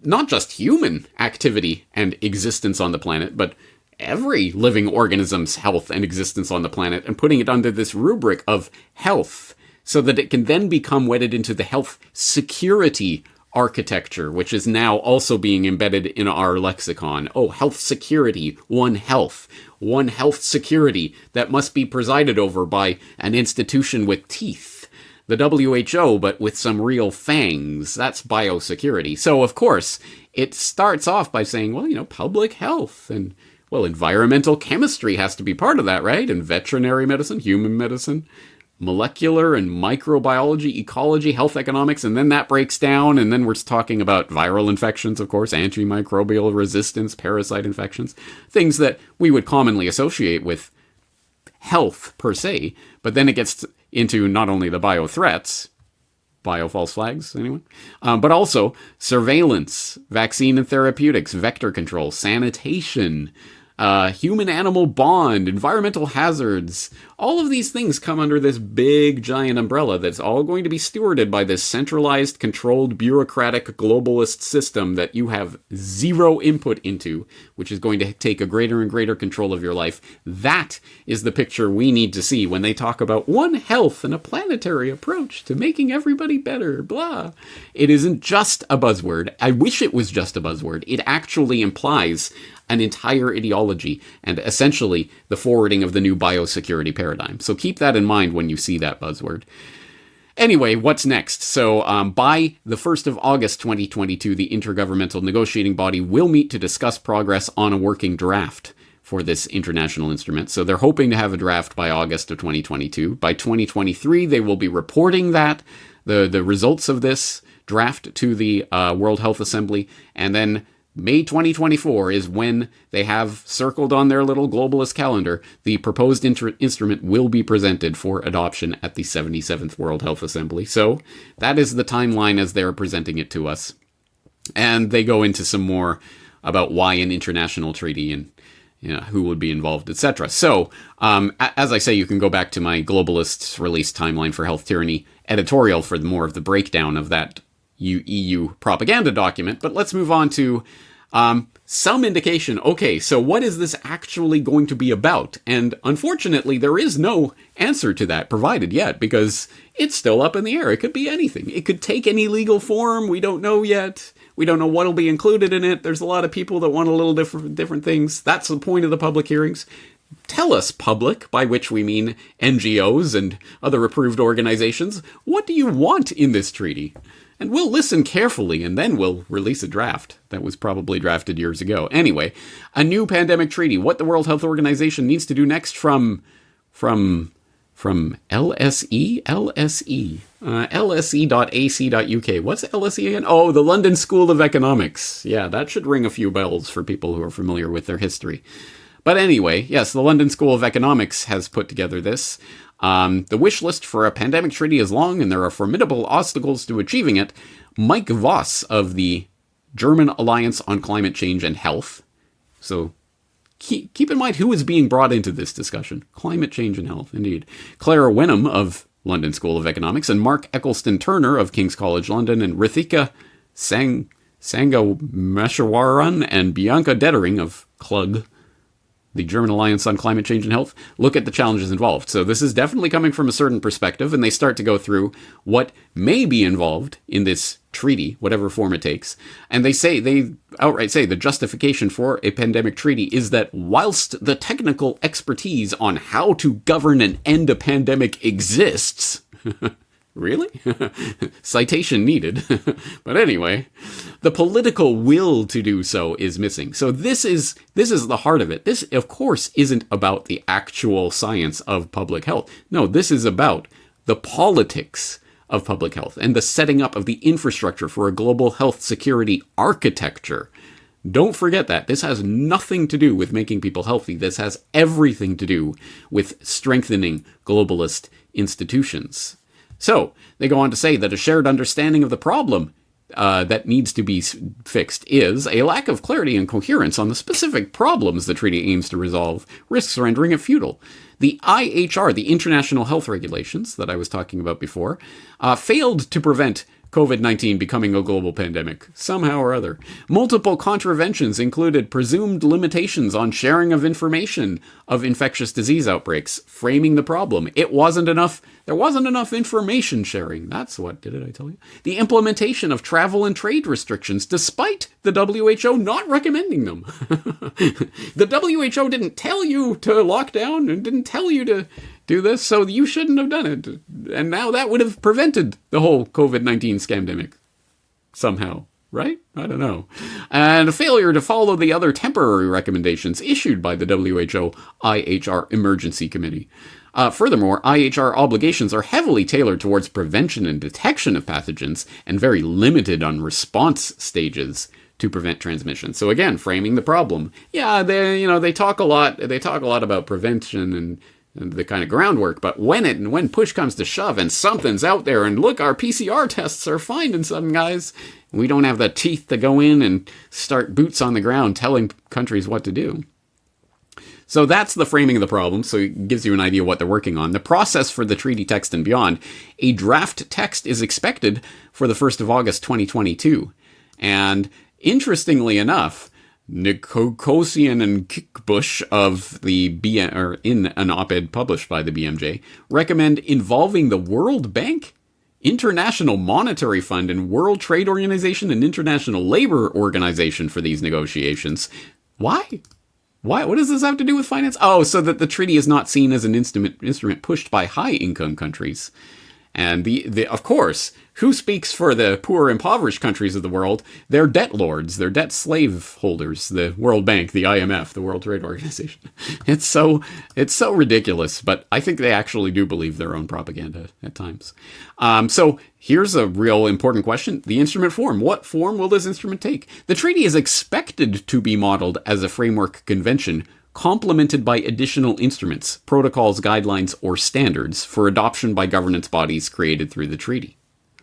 not just human activity and existence on the planet, but every living organism's health and existence on the planet and putting it under this rubric of health so that it can then become wedded into the health security architecture, which is now also being embedded in our lexicon. Oh, health security, One Health security that must be presided over by an institution with teeth. The WHO, but with some real fangs. That's biosecurity. So, of course, it starts off by saying, well, public health and, well, environmental chemistry has to be part of that, right? And veterinary medicine, human medicine, molecular and microbiology, ecology, health economics, and then that breaks down, and then we're talking about viral infections, of course, antimicrobial resistance, parasite infections, things that we would commonly associate with health per se, but then it gets into not only the bio threats, bio false flags, anyone, but also surveillance, vaccine and therapeutics, vector control, sanitation, human-animal bond, environmental hazards. All of these things come under this big, giant umbrella that's all going to be stewarded by this centralized, controlled, bureaucratic, globalist system that you have zero input into, which is going to take a greater and greater control of your life. That is the picture we need to see when they talk about One Health and a planetary approach to making everybody better, blah. It isn't just a buzzword. I wish it was just a buzzword. It actually implies an entire ideology and essentially the forwarding of the new biosecurity paradigm. So keep that in mind when you see that buzzword. Anyway, what's next? So by the 1st of August 2022, the Intergovernmental Negotiating Body will meet to discuss progress on a working draft for this international instrument. So they're hoping to have a draft by August of 2022. By 2023, they will be reporting that, the results of this draft to the World Health Assembly, and then May 2024 is when they have circled on their little globalist calendar, the proposed instrument will be presented for adoption at the 77th World Health Assembly. So that is the timeline as they're presenting it to us. And they go into some more about why an international treaty and who would be involved, etc. So, as I say, you can go back to my globalist release timeline for health tyranny editorial for more of the breakdown of that EU propaganda document, but let's move on to some indication. Okay, so what is this actually going to be about? And unfortunately, there is no answer to that provided yet, because it's still up in the air. It could be anything. It could take any legal form. We don't know yet. We don't know what will be included in it. There's a lot of people that want a little different things. That's the point of the public hearings. Tell us, public, by which we mean NGOs and other approved organizations, what do you want in this treaty? And we'll listen carefully, and then we'll release a draft that was probably drafted years ago. Anyway, a new pandemic treaty. What the World Health Organization needs to do next from LSE? LSE.ac.uk. What's LSE again? Oh, the London School of Economics. Yeah, that should ring a few bells for people who are familiar with their history. But anyway, yes, the London School of Economics has put together this. The wish list for a pandemic treaty is long, and there are formidable obstacles to achieving it. Mike Voss of the German Alliance on Climate Change and Health. So keep in mind who is being brought into this discussion. Climate change and health, indeed. Clara Wenham of London School of Economics, and Mark Eccleston Turner of King's College London, and Rithika Sangameshwaran and Bianca Dettering of CLUG, the German Alliance on Climate Change and Health, look at the challenges involved. So this is definitely coming from a certain perspective, and they start to go through what may be involved in this treaty, whatever form it takes. And they outright say the justification for a pandemic treaty is that whilst the technical expertise on how to govern and end a pandemic exists, really? Citation needed. But anyway, the political will to do so is missing. So this is the heart of it. This, of course, isn't about the actual science of public health. No, this is about the politics of public health and the setting up of the infrastructure for a global health security architecture. Don't forget that. This has nothing to do with making people healthy. This has everything to do with strengthening globalist institutions. So, they go on to say that a shared understanding of the problem that needs to be fixed is a lack of clarity and coherence on the specific problems the treaty aims to resolve, risks rendering it futile. The IHR, the International Health Regulations that I was talking about before, failed to prevent COVID-19 becoming a global pandemic, somehow or other. Multiple contraventions included presumed limitations on sharing of information of infectious disease outbreaks, framing the problem. There wasn't enough information sharing. That's what, did I tell you? The implementation of travel and trade restrictions, despite the WHO not recommending them. The WHO didn't tell you to lock down and didn't tell you to do this, so you shouldn't have done it. And now that would have prevented the whole COVID-19 scamdemic somehow, right? I don't know. And a failure to follow the other temporary recommendations issued by the WHO IHR Emergency Committee. Furthermore, IHR obligations are heavily tailored towards prevention and detection of pathogens and very limited on response stages to prevent transmission. So again, framing the problem. Yeah, they talk a lot about prevention and the kind of groundwork, but when push comes to shove and something's out there and look, our PCR tests are finding some guys, we don't have the teeth to go in and start boots on the ground telling countries what to do. So that's the framing of the problem, so it gives you an idea what they're working on. The process for the treaty text and beyond. A draft text is expected for the 1st of August 2022. And interestingly enough, Nikosian and Kickbush of the in an op-ed published by the BMJ, recommend involving the World Bank, International Monetary Fund, and World Trade Organization and International Labor Organization for these negotiations. Why? What does this have to do with finance? Oh, so that the treaty is not seen as an instrument pushed by high-income countries. And of course, who speaks for the poor, impoverished countries of the world? They're debt lords, they're debt slave holders, the World Bank, the IMF, the World Trade Organization. It's so ridiculous, but I think they actually do believe their own propaganda at times. So here's a real important question. The instrument form. What form will this instrument take? The treaty is expected to be modeled as a framework convention complemented by additional instruments, protocols, guidelines, or standards for adoption by governance bodies created through the treaty.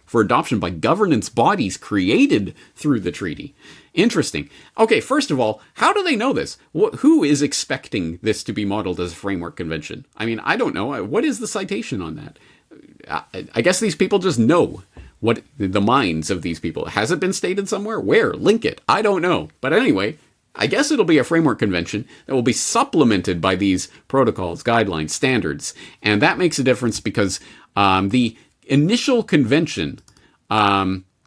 For adoption by governance bodies created through the treaty. Interesting. Okay, first of all, how do they know this? Who is expecting this to be modeled as a framework convention? I mean, I don't know. What is the citation on that? I guess these people just know what the minds of these people. Has it been stated somewhere? Where? Link it. I don't know. But anyway, I guess it'll be a framework convention that will be supplemented by these protocols, guidelines, standards. And that makes a difference because the initial convention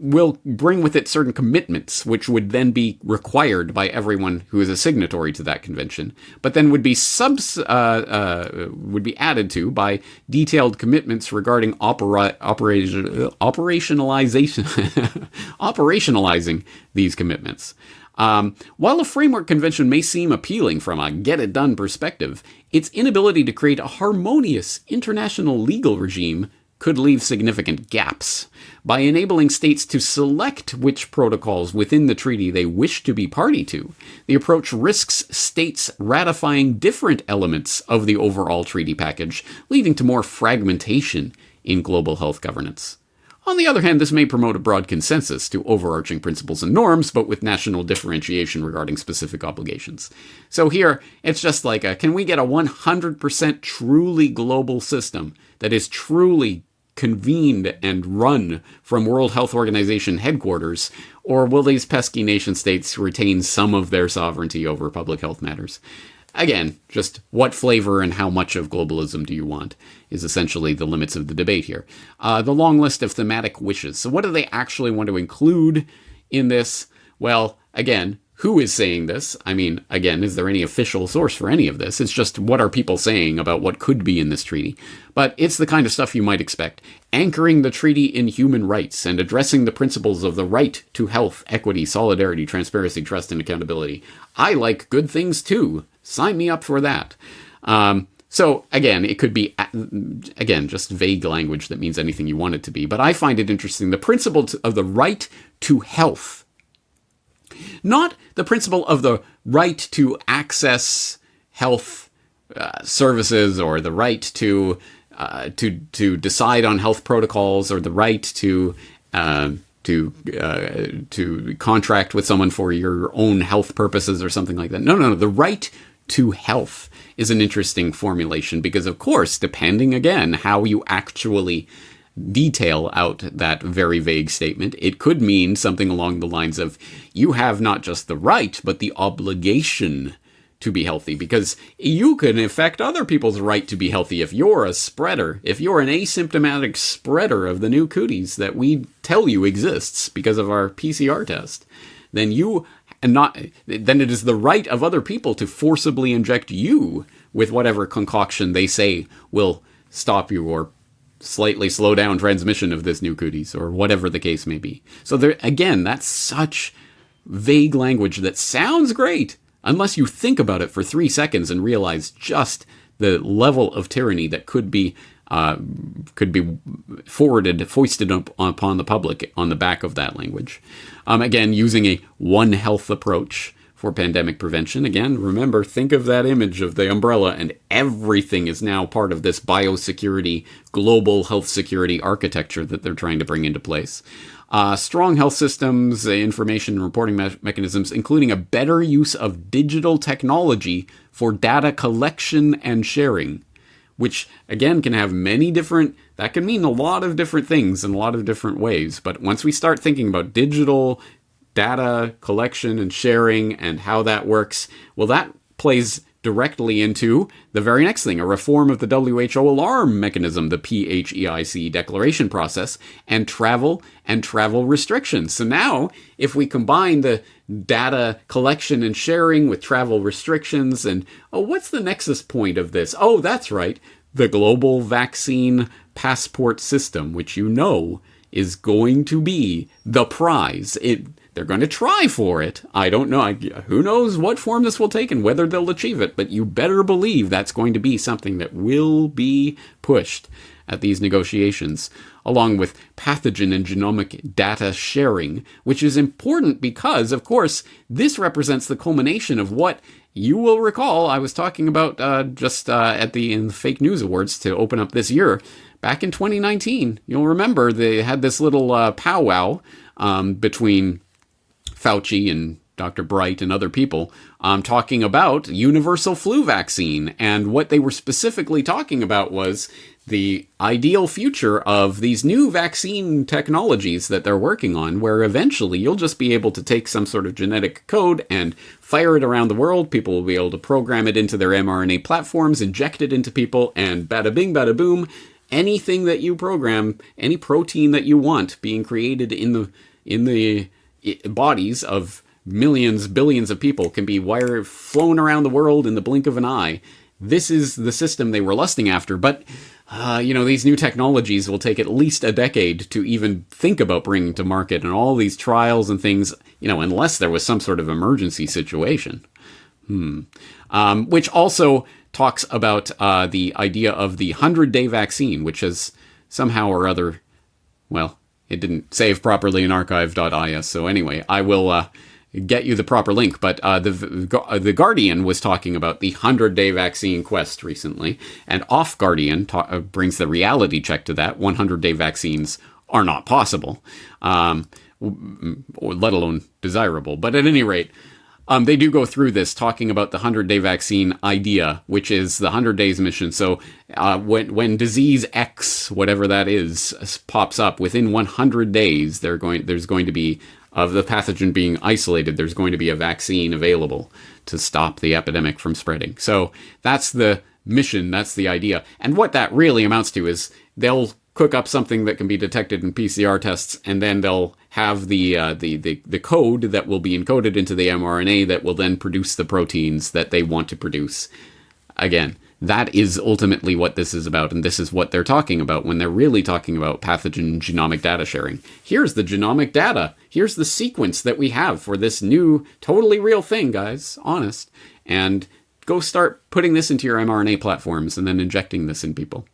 will bring with it certain commitments, which would then be required by everyone who is a signatory to that convention, but then would be added to by detailed commitments regarding operationalizing these commitments. While a framework convention may seem appealing from a get-it-done perspective, its inability to create a harmonious international legal regime could leave significant gaps. By enabling states to select which protocols within the treaty they wish to be party to, the approach risks states ratifying different elements of the overall treaty package, leading to more fragmentation in global health governance. On the other hand, this may promote a broad consensus to overarching principles and norms, but with national differentiation regarding specific obligations. So here, it's just like, can we get a 100% truly global system that is truly convened and run from World Health Organization headquarters, or will these pesky nation states retain some of their sovereignty over public health matters? Again, just what flavor and how much of globalism do you want is essentially the limits of the debate here. The long list of thematic wishes. So what do they actually want to include in this? Well, again, who is saying this? I mean, again, is there any official source for any of this? It's just what are people saying about what could be in this treaty. But it's the kind of stuff you might expect. Anchoring the treaty in human rights and addressing the principles of the right to health, equity, solidarity, transparency, trust, and accountability. I like good things too. Sign me up for that. So again, it could be, again, just vague language that means anything you want it to be. But I find it interesting. The principle of the right to health. Not the principle of the right to access health services, or the right to decide on health protocols, or the right to contract with someone for your own health purposes or something like that. No. The right to health is an interesting formulation because, of course, depending, again, how you actually detail out that very vague statement, it could mean something along the lines of you have not just the right, but the obligation to be healthy, because you can affect other people's right to be healthy if you're a spreader, if you're an asymptomatic spreader of the new cooties that we tell you exists because of our PCR test, then then it is the right of other people to forcibly inject you with whatever concoction they say will stop you or slightly slow down transmission of this new cooties, or whatever the case may be. So there, again, that's such vague language that sounds great, unless you think about it for 3 seconds and realize just the level of tyranny that could be foisted upon the public on the back of that language. Again, using a One Health approach for pandemic prevention. Again, remember, think of that image of the umbrella, and everything is now part of this biosecurity, global health security architecture that they're trying to bring into place. Strong health systems, information and reporting mechanisms, including a better use of digital technology for data collection and sharing, which, again, can have that can mean a lot of different things in a lot of different ways. But once we start thinking about digital data collection and sharing and how that works, well, that plays directly into the very next thing, a reform of the WHO alarm mechanism, the PHEIC declaration process, and travel restrictions. So now, if we combine the data collection and sharing with travel restrictions, and what's the nexus point of this? Oh, that's right, the global vaccine passport system, which is going to be the prize. They're going to try for it. I don't know. Who knows what form this will take and whether they'll achieve it, but you better believe that's going to be something that will be pushed at these negotiations, along with pathogen and genomic data sharing, which is important because, of course, this represents the culmination of what you will recall I was talking about in the Fake News Awards to open up this year. Back in 2019, you'll remember they had this little powwow between Fauci and Dr. Bright and other people talking about universal flu vaccine. And what they were specifically talking about was the ideal future of these new vaccine technologies that they're working on, where eventually you'll just be able to take some sort of genetic code and fire it around the world. People will be able to program it into their mRNA platforms, inject it into people, and bada bing, bada boom, anything that you program, any protein that you want being created in the bodies of millions, billions of people can be flown around the world in the blink of an eye. This is the system they were lusting after. But, these new technologies will take at least a decade to even think about bringing to market, and all these trials and things, unless there was some sort of emergency situation. Which also talks about the idea of the 100-day vaccine, which has somehow or other, it didn't save properly in archive.is. So anyway, I will get you the proper link. But the Guardian was talking about the 100-day vaccine quest recently. And Off Guardian brings the reality check to that. 100-day vaccines are not possible, or let alone desirable. But at any rate, they do go through this talking about the 100-day vaccine idea, which is the 100 days mission. So when disease X, whatever that is, pops up, within 100 days, there's going to be, of the pathogen being isolated, there's going to be a vaccine available to stop the epidemic from spreading. So that's the mission, that's the idea. And what that really amounts to is they'll cook up something that can be detected in PCR tests, and then they'll have the code that will be encoded into the mRNA that will then produce the proteins that they want to produce. Again, that is ultimately what this is about, and this is what they're talking about when they're really talking about pathogen genomic data sharing. Here's the genomic data. Here's the sequence that we have for this new, totally real thing, guys. Honest. And go start putting this into your mRNA platforms and then injecting this in people.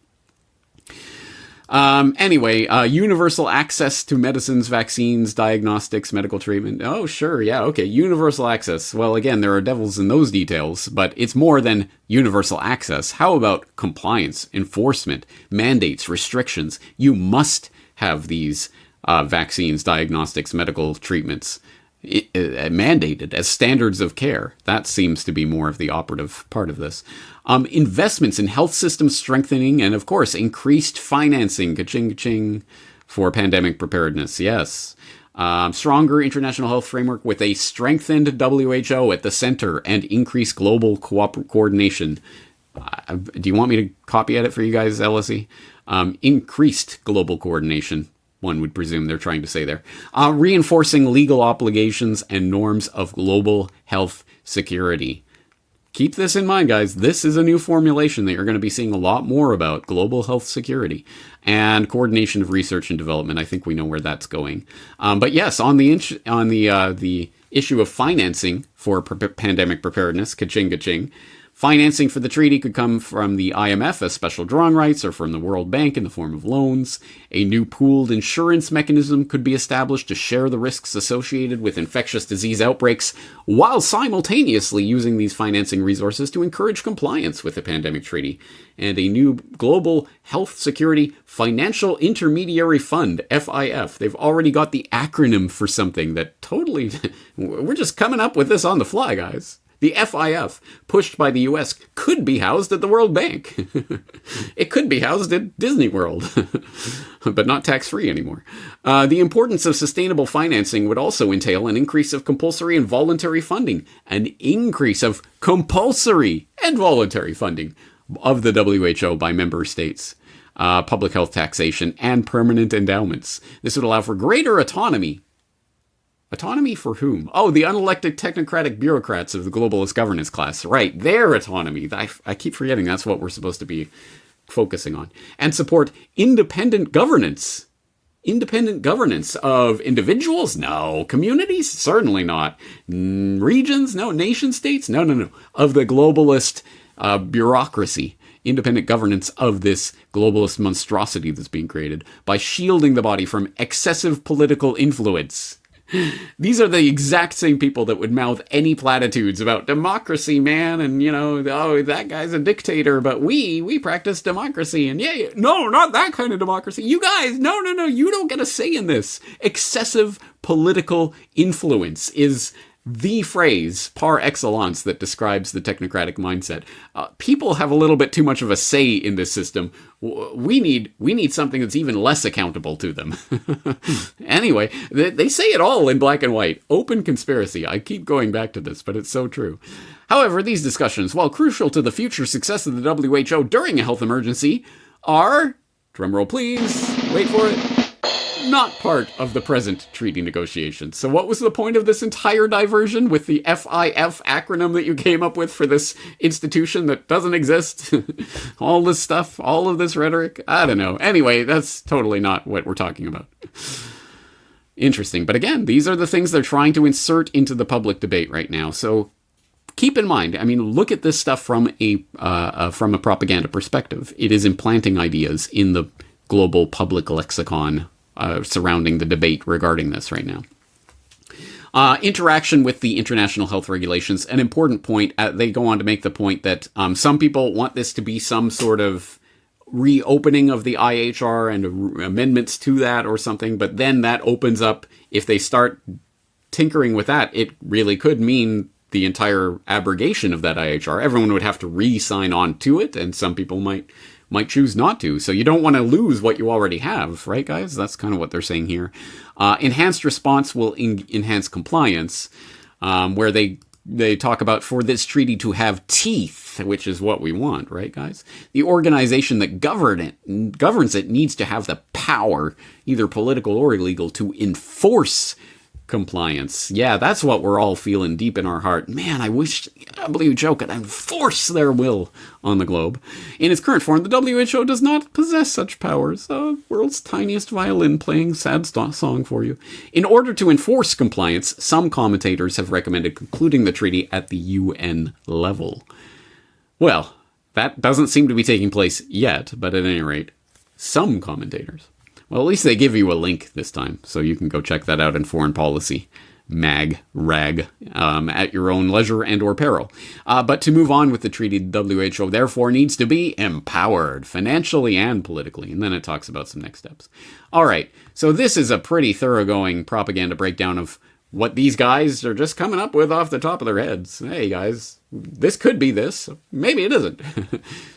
Anyway, universal access to medicines, vaccines, diagnostics, medical treatment. Oh, sure. Yeah. Okay. Universal access. Well, again, there are devils in those details, but it's more than universal access. How about compliance, enforcement, mandates, restrictions? You must have these vaccines, diagnostics, medical treatments mandated as standards of care. That seems to be more of the operative part of this. Investments in health system strengthening and, of course, increased financing, ka-ching, ka-ching, for pandemic preparedness. Yes. Stronger international health framework with a strengthened WHO at the center and increased global coordination. Do you want me to copy edit for you guys, LSE? Increased global coordination, one would presume they're trying to say there. Reinforcing legal obligations and norms of global health security. Keep this in mind, guys. This is a new formulation that you're going to be seeing a lot more about: global health security and coordination of research and development. I think we know where that's going. But yes, on the issue of financing for pandemic preparedness, ka-ching, ka-ching. Financing for the treaty could come from the IMF as special drawing rights or from the World Bank in the form of loans. A new pooled insurance mechanism could be established to share the risks associated with infectious disease outbreaks while simultaneously using these financing resources to encourage compliance with the pandemic treaty. And a new global health security financial intermediary fund, FIF. They've already got the acronym for something that totally... We're just coming up with this on the fly, guys. The FIF, pushed by the US, could be housed at the World Bank. It could be housed at Disney World, but not tax-free anymore. The importance of sustainable financing would also entail an increase of compulsory and voluntary funding, an increase of compulsory and voluntary funding of the WHO by member states, public health taxation, and permanent endowments. This would allow for greater autonomy. Autonomy for whom? Oh, the unelected technocratic bureaucrats of the globalist governance class. Right, their autonomy. I keep forgetting that's what we're supposed to be focusing on. And support independent governance. Independent governance of individuals? No. Communities? Certainly not. Regions? No. Nation states? No. Of the globalist bureaucracy. Independent governance of this globalist monstrosity that's being created by shielding the body from excessive political influence. These are the exact same people that would mouth any platitudes about democracy, man, and, oh, that guy's a dictator, but we practice democracy, and yeah, no, not that kind of democracy. You guys, no, you don't get a say in this. Excessive political influence is the phrase par excellence that describes the technocratic mindset. People have a little bit too much of a say in this system. We need something that's even less accountable to them. Anyway, they say it all in black and white. Open conspiracy. I keep going back to this, but it's so true. However, these discussions, while crucial to the future success of the WHO during a health emergency, are, drumroll please, wait for it, not part of the present treaty negotiations. So what was the point of this entire diversion with the FIF acronym that you came up with for this institution that doesn't exist? All this stuff, all of this rhetoric? I don't know. Anyway, that's totally not what we're talking about. Interesting. But again, these are the things they're trying to insert into the public debate right now. So keep in mind, I mean, look at this stuff from a propaganda perspective. It is implanting ideas in the global public lexicon surrounding the debate regarding this right now. Interaction with the international health regulations, an important point. They go on to make the point that some people want this to be some sort of reopening of the IHR and amendments to that or something, but then that opens up, if they start tinkering with that, it really could mean the entire abrogation of that IHR. Everyone would have to re-sign on to it, and some people might choose not to. So you don't want to lose what you already have, right, guys? That's kind of what they're saying here. Enhanced response will enhance compliance, where they talk about for this treaty to have teeth, which is what we want, right, guys? The organization that governs it needs to have the power, either political or illegal, to enforce compliance. Yeah, that's what we're all feeling deep in our heart. Man, I wish WHO could enforce their will on the globe. In its current form, the WHO does not possess such powers. World's tiniest violin playing sad song for you. In order to enforce compliance, some commentators have recommended concluding the treaty at the UN level. Well, that doesn't seem to be taking place yet, but at any rate, some commentators. Well, at least they give you a link this time, so you can go check that out in Foreign Policy rag at your own leisure and or peril. But to move on with the treaty, the WHO therefore needs to be empowered financially and politically. And then it talks about some next steps. All right, so this is a pretty thoroughgoing propaganda breakdown of what these guys are just coming up with off the top of their heads. Hey, guys, this could be this. Maybe it isn't.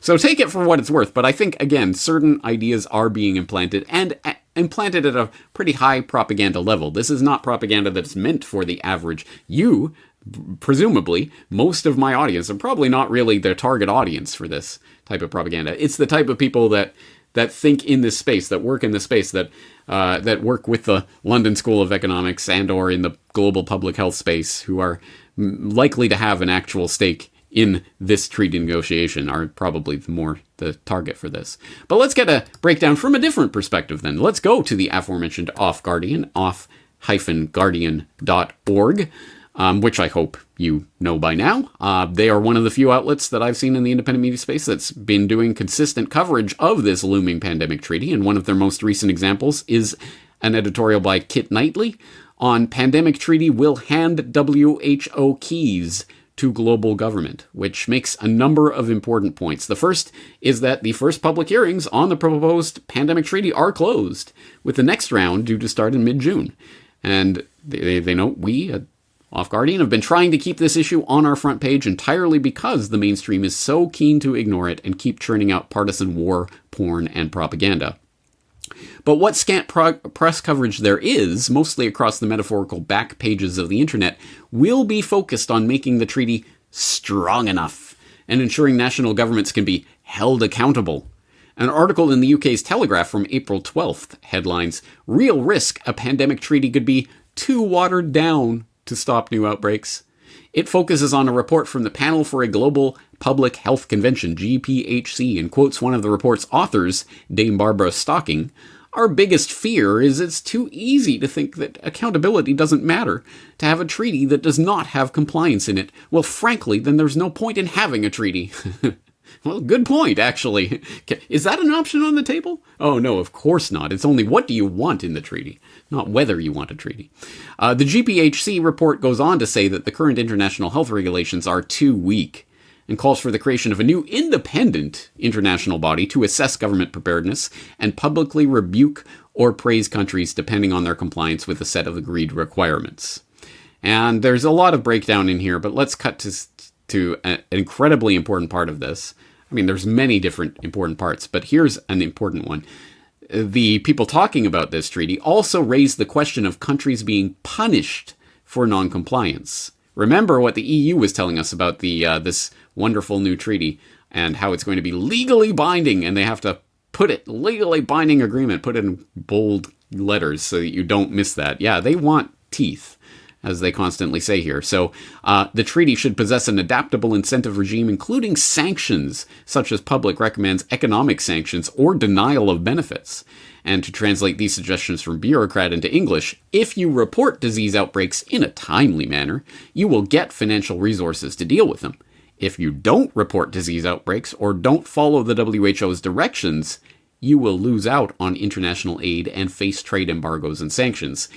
So take it for what it's worth. But I think, again, certain ideas are being implanted, and implanted at a pretty high propaganda level. This is not propaganda that's meant for the average. You, presumably, most of my audience are probably not really the target audience for this type of propaganda. It's the type of people that think in this space, that work in this space, that work with the London School of Economics and or in the global public health space, who are likely to have an actual stake in this treaty negotiation, are probably more the target for this. But let's get a breakdown from a different perspective then. Let's go to the aforementioned Off Guardian, off-guardian.org, which I hope you know by now. They are one of the few outlets that I've seen in the independent media space that's been doing consistent coverage of this looming pandemic treaty, and one of their most recent examples is an editorial by Kit Knightley on Pandemic Treaty Will Hand WHO Keys to Global Government, which makes a number of important points. The first is that the first public hearings on the proposed pandemic treaty are closed, with the next round due to start in mid-June. And they note we at Off Guardian have been trying to keep this issue on our front page entirely because the mainstream is so keen to ignore it and keep churning out partisan war, porn, and propaganda. But what scant press coverage there is, mostly across the metaphorical back pages of the internet, will be focused on making the treaty strong enough and ensuring national governments can be held accountable. An article in the UK's Telegraph from April 12th headlines, "Real risk a pandemic treaty could be too watered down to stop new outbreaks." It focuses on a report from the Panel for a Global Public Health Convention, GPHC, and quotes one of the report's authors, Dame Barbara Stocking. "Our biggest fear is it's too easy to think that accountability doesn't matter, to have a treaty that does not have compliance in it. Well, frankly, then there's no point in having a treaty." Well, good point, actually. Is that an option on the table? Oh, no, of course not. It's only what do you want in the treaty, not whether you want a treaty. The GPHC report goes on to say that the current international health regulations are too weak and calls for the creation of a new independent international body to assess government preparedness and publicly rebuke or praise countries depending on their compliance with a set of agreed requirements. And there's a lot of breakdown in here, but let's cut to an incredibly important part of this. I mean, there's many different important parts, but here's an important one. The people talking about this treaty also raised the question of countries being punished for noncompliance. Remember what the EU was telling us about this wonderful new treaty and how it's going to be legally binding, and they have to put it, legally binding agreement, put it in bold letters so that you don't miss that. Yeah, they want teeth, as they constantly say here. So the treaty should possess an adaptable incentive regime, including sanctions, such as public recommends economic sanctions or denial of benefits. And to translate these suggestions from bureaucrat into English, if you report disease outbreaks in a timely manner, you will get financial resources to deal with them. If you don't report disease outbreaks or don't follow the WHO's directions, you will lose out on international aid and face trade embargoes and sanctions.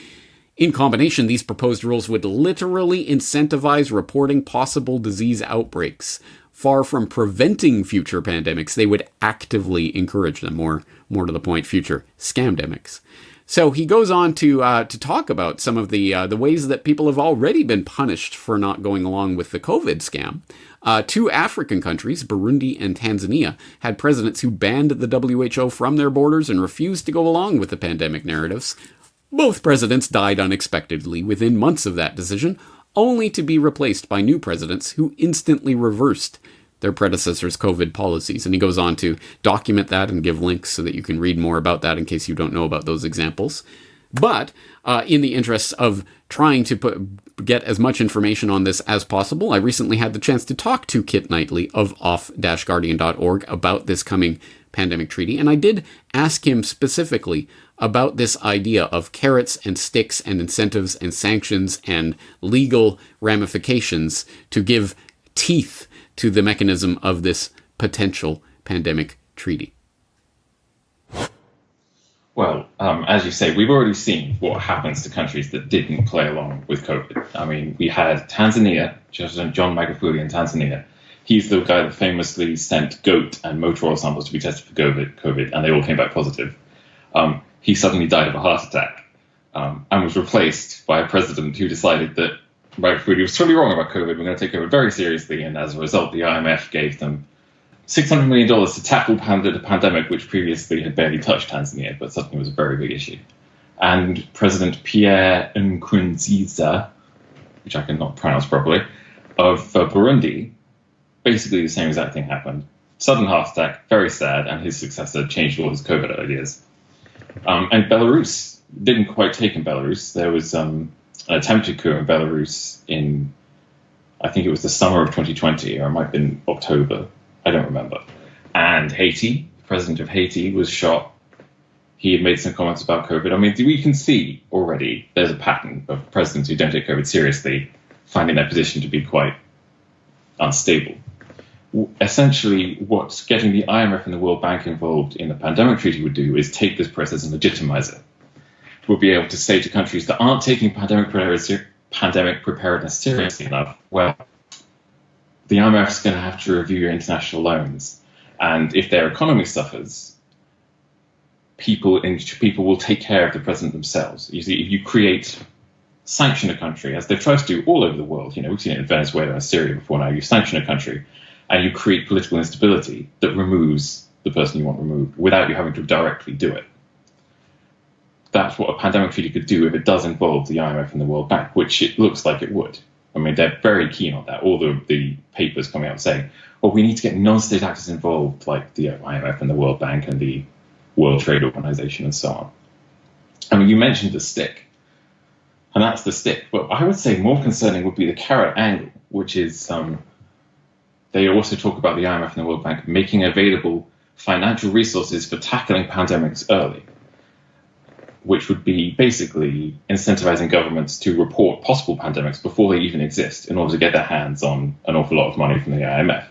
In combination, these proposed rules would literally incentivize reporting possible disease outbreaks. Far from preventing future pandemics, they would actively encourage them, more to the point, future scamdemics. So he goes on to talk about some of the ways that people have already been punished for not going along with the COVID scam. Two African countries, Burundi and Tanzania, had presidents who banned the WHO from their borders and refused to go along with the pandemic narratives. Both presidents died unexpectedly within months of that decision, only to be replaced by new presidents who instantly reversed their predecessors' COVID policies. And he goes on to document that and give links so that you can read more about that in case you don't know about those examples. But in the interests of trying to get as much information on this as possible, I recently had the chance to talk to Kit Knightley of off-guardian.org about this coming pandemic treaty, and I did ask him specifically about this idea of carrots and sticks and incentives and sanctions and legal ramifications to give teeth to the mechanism of this potential pandemic treaty. Well, as you say, we've already seen what happens to countries that didn't play along with COVID. I mean, we had Tanzania, John Magufuli in Tanzania. He's the guy that famously sent goat and motor oil samples to be tested for COVID, and they all came back positive. He suddenly died of a heart attack and was replaced by a president who decided that Magufuli was totally wrong about COVID. We're going to take COVID very seriously, and as a result, the IMF gave them $600 million to tackle the pandemic, which previously had barely touched Tanzania, but suddenly was a very big issue. And President Pierre Nkurunziza, which I cannot pronounce properly, of Burundi, basically the same exact thing happened. Sudden heart attack, very sad, and his successor changed all his COVID ideas. And Belarus didn't quite take in Belarus. There was an attempted coup in Belarus in, I think it was the summer of 2020, or it might have been October. I don't remember. And Haiti, the president of Haiti, was shot. He had made some comments about COVID. I mean, we can see already there's a pattern of presidents who don't take COVID seriously finding their position to be quite unstable. Essentially, what getting the IMF and the World Bank involved in the pandemic treaty would do is take this process and legitimize it. It would be able to say to countries that aren't taking pandemic preparedness seriously enough, well, the IMF is going to have to review your international loans. And if their economy suffers, people will take care of the president themselves. You see, if you sanction a country, as they've tried to do all over the world, we've seen it in Venezuela and Syria before now, you sanction a country and you create political instability that removes the person you want removed without you having to directly do it. That's what a pandemic treaty could do if it does involve the IMF and the World Bank, which it looks like it would. I mean, they're very keen on that. All the papers coming out saying, well, we need to get non-state actors involved, like the IMF and the World Bank and the World Trade Organization and so on. I mean, you mentioned the stick, and that's the stick. But I would say more concerning would be the carrot angle, which is they also talk about the IMF and the World Bank making available financial resources for tackling pandemics early, which would be basically incentivizing governments to report possible pandemics before they even exist in order to get their hands on an awful lot of money from the IMF.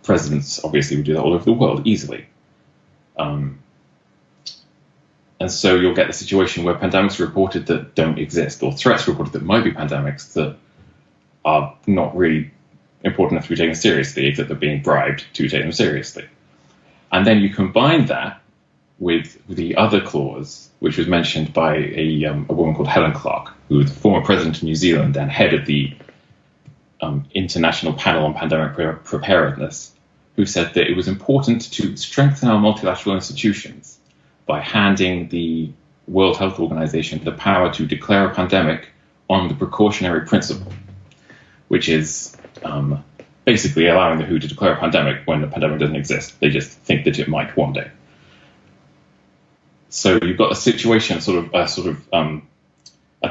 Presidents obviously would do that all over the world easily. And so you'll get the situation where pandemics are reported that don't exist, or threats reported that might be pandemics that are not really important enough to be taken seriously, except they're being bribed to take them seriously. And then you combine that with the other clause, which was mentioned by a woman called Helen Clark, who was the former president of New Zealand and head of the International Panel on Pandemic Preparedness, who said that it was important to strengthen our multilateral institutions by handing the World Health Organization the power to declare a pandemic on the precautionary principle, which is basically allowing the WHO to declare a pandemic when the pandemic doesn't exist. They just think that it might one day. So you've got a situation, a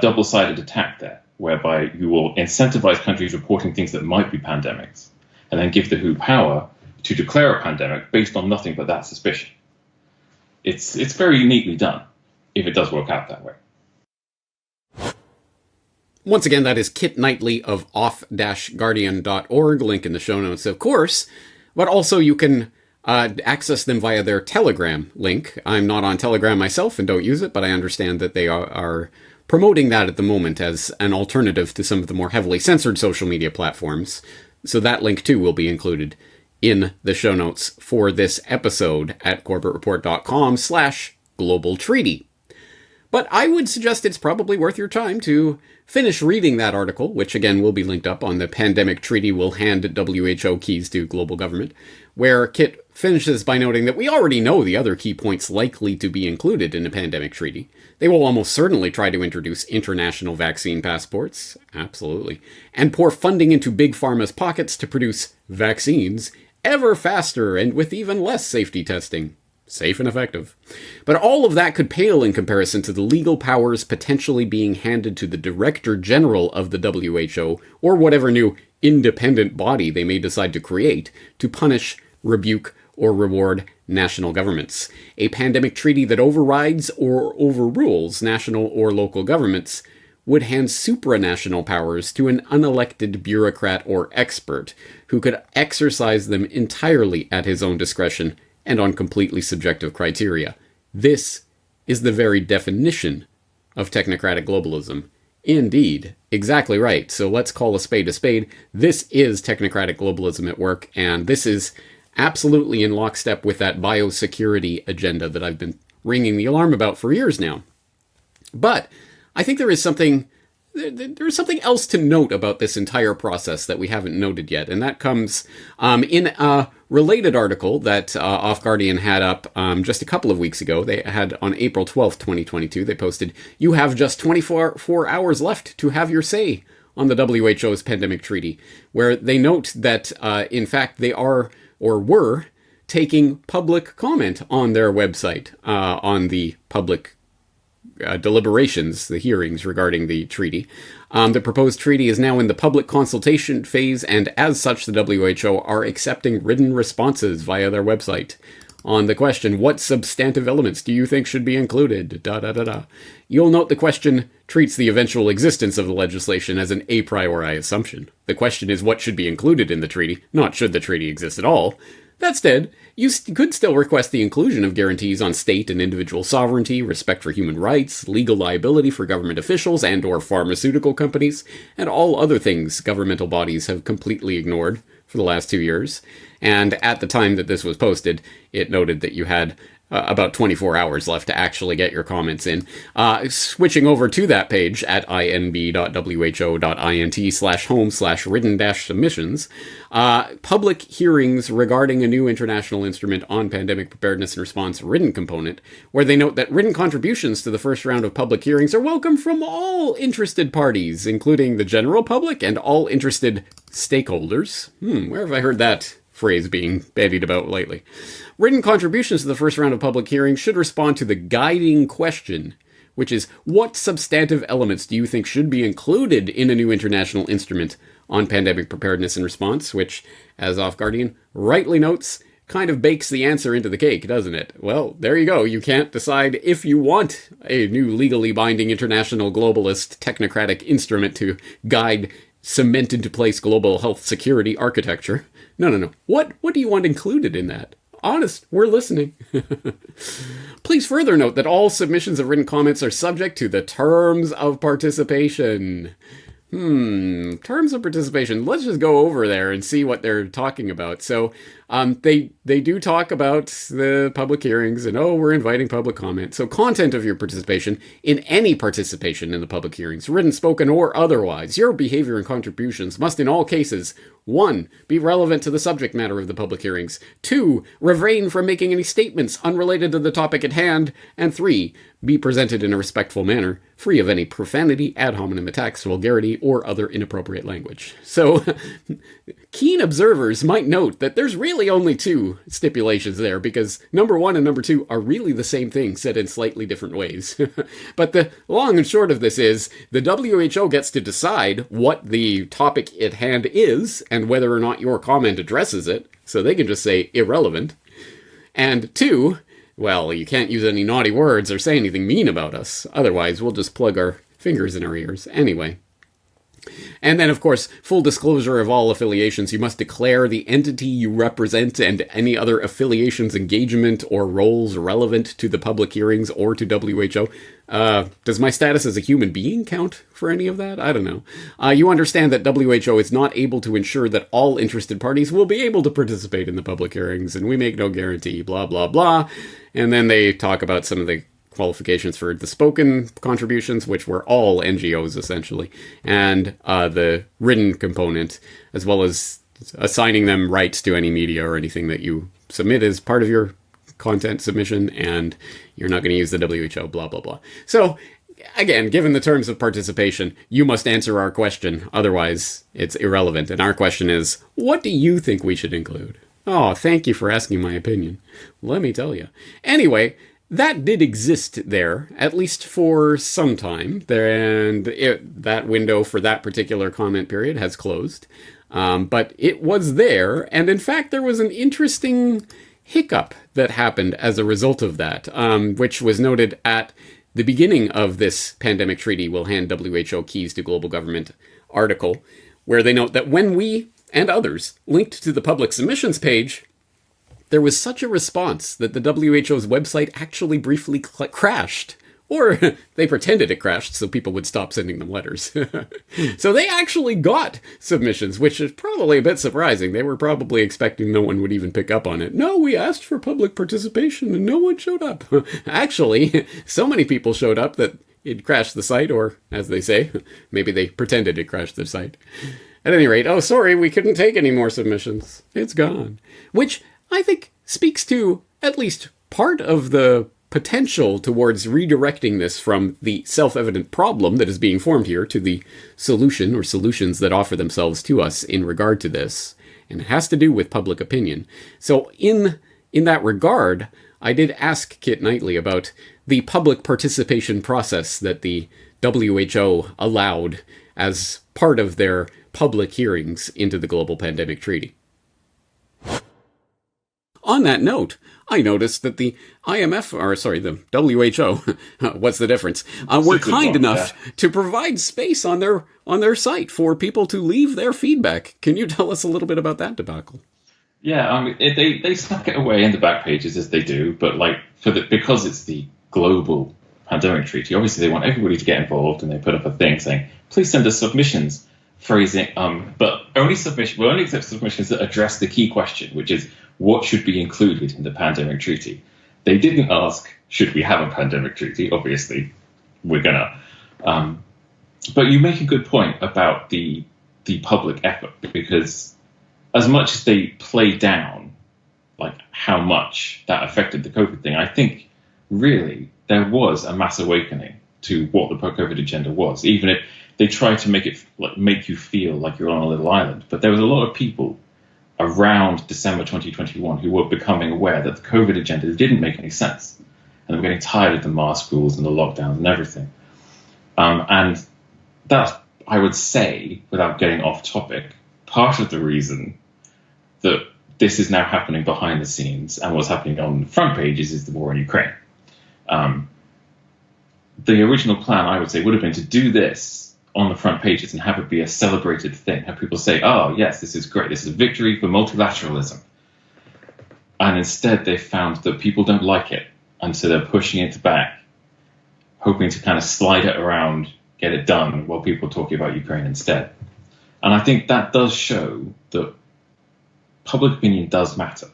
double-sided attack there, whereby you will incentivize countries reporting things that might be pandemics, and then give the WHO power to declare a pandemic based on nothing but that suspicion. It's very uniquely done, if it does work out that way. Once again, that is Kit Knightley of off-guardian.org, link in the show notes, of course, but also you can access them via their Telegram link. I'm not on Telegram myself and don't use it, but I understand that they are promoting that at the moment as an alternative to some of the more heavily censored social media platforms. So that link too will be included in the show notes for this episode at corbettreport.com/global treaty. But I would suggest it's probably worth your time to finish reading that article, which again will be linked up on the Pandemic Treaty Will Hand WHO Keys to Global Government, where Kit finishes by noting that we already know the other key points likely to be included in a pandemic treaty. They will almost certainly try to introduce international vaccine passports, absolutely, and pour funding into Big Pharma's pockets to produce vaccines ever faster and with even less safety testing. Safe and effective. But all of that could pale in comparison to the legal powers potentially being handed to the Director General of the WHO, or whatever new independent body they may decide to create, to punish, rebuke, or reward national governments. A pandemic treaty that overrides or overrules national or local governments would hand supranational powers to an unelected bureaucrat or expert who could exercise them entirely at his own discretion and on completely subjective criteria. This is the very definition of technocratic globalism. Indeed, exactly right. So let's call a spade a spade. This is technocratic globalism at work, and this is absolutely in lockstep with that biosecurity agenda that I've been ringing the alarm about for years now. But I think there's something else to note about this entire process that we haven't noted yet, and that comes in a related article that Off Guardian had up just a couple of weeks ago. They had on April 12th, 2022, they posted, "You have just 24 hours left to have your say on the WHO's pandemic treaty," where they note that, in fact, they are or were taking public comment on their website on the public deliberations, the hearings regarding the treaty. The proposed treaty is now in the public consultation phase, and as such, the WHO are accepting written responses via their website on the question, what substantive elements do you think should be included? You'll note the question treats the eventual existence of the legislation as an a priori assumption. The question is what should be included in the treaty, not should the treaty exist at all. That said, you could still request the inclusion of guarantees on state and individual sovereignty, respect for human rights, legal liability for government officials and or pharmaceutical companies, and all other things governmental bodies have completely ignored for the last 2 years. And at the time that this was posted, it noted that you had about 24 hours left to actually get your comments in. Switching over to that page at inb.who.int/home/written-submissions, public hearings regarding a new international instrument on pandemic preparedness and response written component, where they note that written contributions to the first round of public hearings are welcome from all interested parties, including the general public and all interested stakeholders. Where have I heard that phrase being bandied about lately? Written contributions to the first round of public hearings should respond to the guiding question, which is, what substantive elements do you think should be included in a new international instrument on pandemic preparedness and response, which, as Off Guardian rightly notes, kind of bakes the answer into the cake, doesn't it? Well, there you go. You can't decide if you want a new legally binding international globalist technocratic instrument to guide cement into place global health security architecture. No. What do you want included in that? Honest, we're listening. Please further note that all submissions of written comments are subject to the terms of participation. Terms of participation. Let's just go over there and see what they're talking about. So they do talk about the public hearings and, we're inviting public comment. So content of your participation in any participation in the public hearings, written, spoken, or otherwise, your behavior and contributions must in all cases, 1. Be relevant to the subject matter of the public hearings. 2. Refrain from making any statements unrelated to the topic at hand. And 3. Be presented in a respectful manner, free of any profanity, ad hominem attacks, vulgarity, or other inappropriate language. So, keen observers might note that there's really only 2 stipulations there, because number 1 and number 2 are really the same thing said in slightly different ways. But the long and short of this is, the WHO gets to decide what the topic at hand is, and whether or not your comment addresses it, so they can just say irrelevant. And 2, well, you can't use any naughty words or say anything mean about us. Otherwise, we'll just plug our fingers in our ears. Anyway. And then, of course, full disclosure of all affiliations. You must declare the entity you represent and any other affiliations, engagement, or roles relevant to the public hearings or to WHO. Does my status as a human being count for any of that? I don't know. You understand that WHO is not able to ensure that all interested parties will be able to participate in the public hearings, and we make no guarantee, blah, blah, blah. And then they talk about some of the qualifications for the spoken contributions, which were all NGOs, essentially, and the written component, as well as assigning them rights to any media or anything that you submit as part of your content submission, and you're not going to use the WHO, blah, blah, blah. So, again, given the terms of participation, you must answer our question. Otherwise, it's irrelevant. And our question is, what do you think we should include? Oh, thank you for asking my opinion. Let me tell you. Anyway, that did exist there, at least for some time. And that window for that particular comment period has closed. But it was there. And in fact, there was an interesting hiccup that happened as a result of that, which was noted at the beginning of this pandemic treaty will hand WHO keys to global government article, where they note that when we and others linked to the public submissions page, there was such a response that the WHO's website actually briefly crashed. Or they pretended it crashed so people would stop sending them letters. So they actually got submissions, which is probably a bit surprising. They were probably expecting no one would even pick up on it. No, we asked for public participation and no one showed up. Actually, so many people showed up that it crashed the site, or as they say, maybe they pretended it crashed the site. At any rate, oh, sorry, we couldn't take any more submissions. It's gone. Which I think speaks to at least part of the potential towards redirecting this from the self-evident problem that is being formed here to the solution or solutions that offer themselves to us in regard to this. And it has to do with public opinion. So in that regard, I did ask Kit Knightley about the public participation process that the WHO allowed as part of their public hearings into the Global Pandemic Treaty. On that note, I noticed that the the WHO, what's the difference, were kind enough to provide space on their site for people to leave their feedback. Can you tell us a little bit about that debacle? Yeah, they snuck it away in the back pages as they do, but because it's the global pandemic treaty, obviously they want everybody to get involved, and they put up a thing saying, please send us submissions, phrasing, but we'll only accept submissions that address the key question, which is what should be included in the pandemic treaty. They didn't ask, should we have a pandemic treaty? Obviously, we're gonna. But you make a good point about the public effort, because as much as they play down how much that affected the COVID thing, I think really there was a mass awakening to what the pro-COVID agenda was, even if they tried to make it make you feel like you're on a little island. But there was a lot of people around December 2021 who were becoming aware that the COVID agenda didn't make any sense. And they were getting tired of the mask rules and the lockdowns and everything. And that's, I would say, without getting off topic, part of the reason that this is now happening behind the scenes, and what's happening on the front pages is the war in Ukraine. The original plan, I would say, would have been to do this on the front pages and have it be a celebrated thing. Have people say, oh, yes, this is great. This is a victory for multilateralism. And instead, they found that people don't like it. And so they're pushing it back, hoping to kind of slide it around, get it done, while people are talking about Ukraine instead. And I think that does show that public opinion does matter.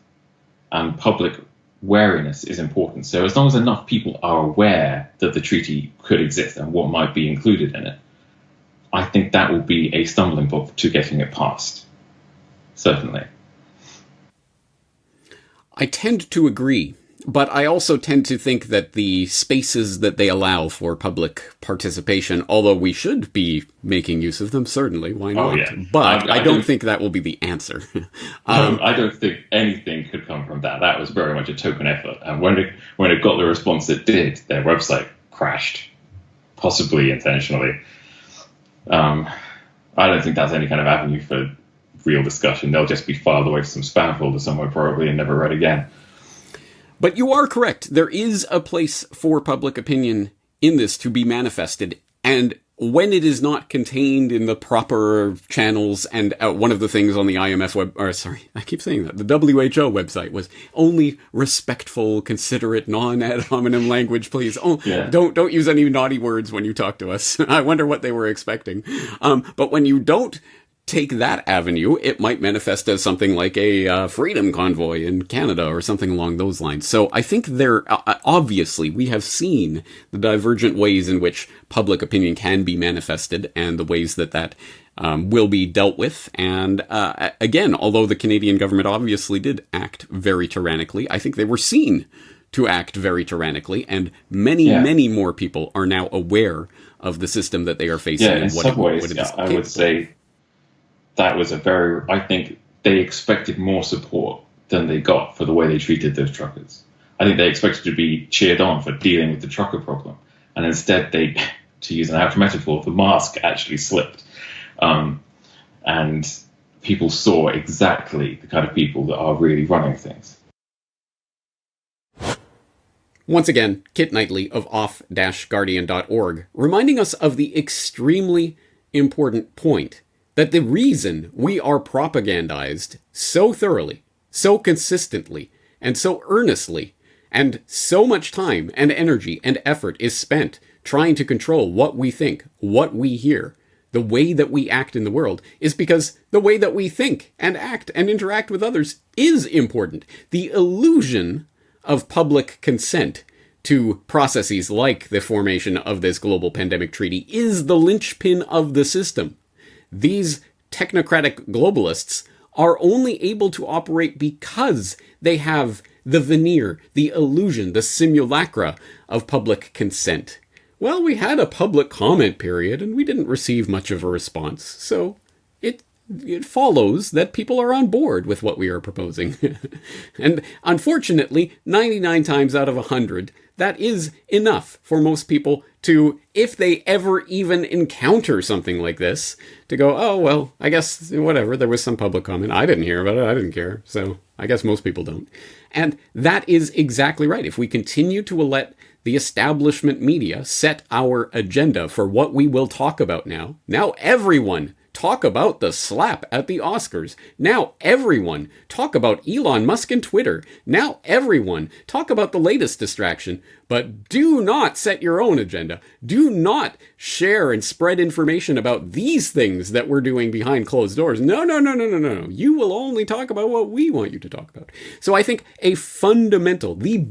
And public wariness is important. So as long as enough people are aware that the treaty could exist and what might be included in it, I think that will be a stumbling block to getting it passed. Certainly. I tend to agree, but I also tend to think that the spaces that they allow for public participation, although we should be making use of them, certainly, why not? Oh, yeah. But I don't think that will be the answer. I don't think anything could come from that. That was very much a token effort. And when it got the response it did, their website crashed, possibly intentionally. I don't think that's any kind of avenue for real discussion. They'll just be filed away to some spam folder somewhere probably and never read again. But you are correct. There is a place for public opinion in this to be manifested. And when it is not contained in the proper channels, and one of the things on the IMF I keep saying that, the WHO website was only respectful, considerate, non-ad hominem language, please. Don't use any naughty words when you talk to us. I wonder what they were expecting. But when you don't take that avenue, it might manifest as something like a freedom convoy in Canada or something along those lines. So I think obviously we have seen the divergent ways in which public opinion can be manifested and the ways that will be dealt with. And again, although the Canadian government obviously did act very tyrannically, I think they were seen to act very tyrannically, and many more people are now aware of the system that they are facing. Yeah, in and some ways, I would say that was I think they expected more support than they got for the way they treated those truckers. I think they expected to be cheered on for dealing with the trucker problem. And instead they, to use an out metaphor, the mask actually slipped. And people saw exactly the kind of people that are really running things. Once again, Kit Knightley of off-guardian.org, reminding us of the extremely important point that the reason we are propagandized so thoroughly, so consistently, and so earnestly, and so much time and energy and effort is spent trying to control what we think, what we hear, the way that we act in the world, is because the way that we think and act and interact with others is important. The illusion of public consent to processes like the formation of this global pandemic treaty is the linchpin of the system. These technocratic globalists are only able to operate because they have the veneer, the illusion, the simulacra of public consent. Well, we had a public comment period and we didn't receive much of a response, so it follows that people are on board with what we are proposing. And unfortunately, 99 times out of 100, that is enough for most people to, if they ever even encounter something like this, to go, oh, well, I guess, whatever, there was some public comment. I didn't hear about it. I didn't care. So I guess most people don't. And that is exactly right. If we continue to let the establishment media set our agenda for what we will talk about now everyone talk about the slap at the Oscars. Now everyone talk about Elon Musk and Twitter. Now everyone talk about the latest distraction. But do not set your own agenda. Do not share and spread information about these things that we're doing behind closed doors. No. You will only talk about what we want you to talk about. So I think the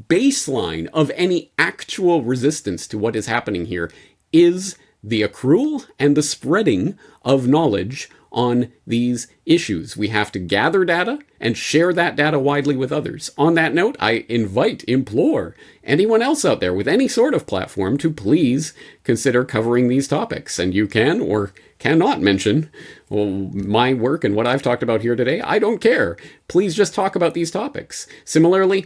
baseline of any actual resistance to what is happening here is the accrual and the spreading of knowledge on these issues. We have to gather data and share that data widely with others. On that note, I implore anyone else out there with any sort of platform to please consider covering these topics. And you can or cannot mention my work and what I've talked about here today. I don't care. Please just talk about these topics. Similarly,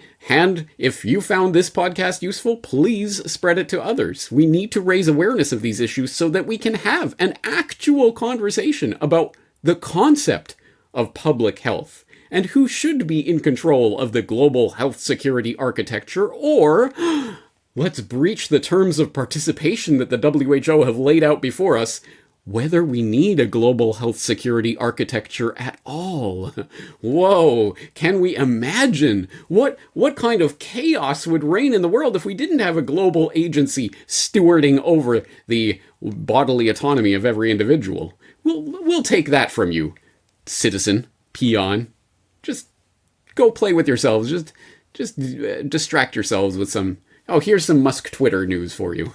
if you found this podcast useful, please spread it to others. We need to raise awareness of these issues so that we can have an actual conversation about the concept of public health and who should be in control of the global health security architecture, or let's breach the terms of participation that the WHO have laid out before us, whether we need a global health security architecture at all. Whoa, can we imagine what kind of chaos would reign in the world if we didn't have a global agency stewarding over the bodily autonomy of every individual? We'll take that from you, citizen, peon. Just go play with yourselves. Just distract yourselves with here's some Musk Twitter news for you.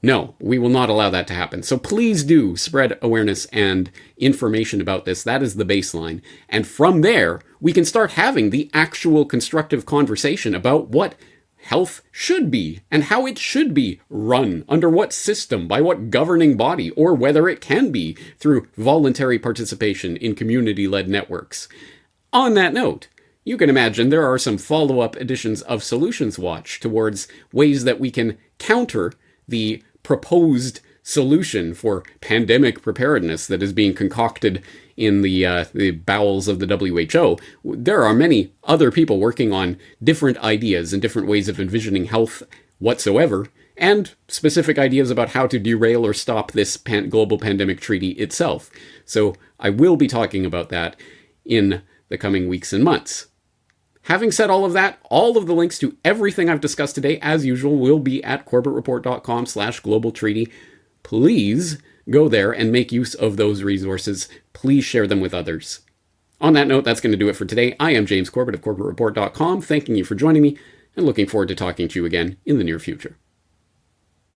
No, we will not allow that to happen. So please do spread awareness and information about this. That is the baseline. And from there, we can start having the actual constructive conversation about what health should be and how it should be run, under what system, by what governing body, or whether it can be through voluntary participation in community-led networks. On that note, you can imagine there are some follow-up editions of Solutions Watch towards ways that we can counter the proposed solution for pandemic preparedness that is being concocted in the bowels of the WHO. There are many other people working on different ideas and different ways of envisioning health whatsoever, and specific ideas about how to derail or stop this global pandemic treaty itself. So I will be talking about that in the coming weeks and months. Having said all of that, all of the links to everything I've discussed today, as usual, will be at corbettreport.com/global treaty. Please go there and make use of those resources. Please share them with others. On that note, that's going to do it for today. I am James Corbett of corbettreport.com, thanking you for joining me and looking forward to talking to you again in the near future.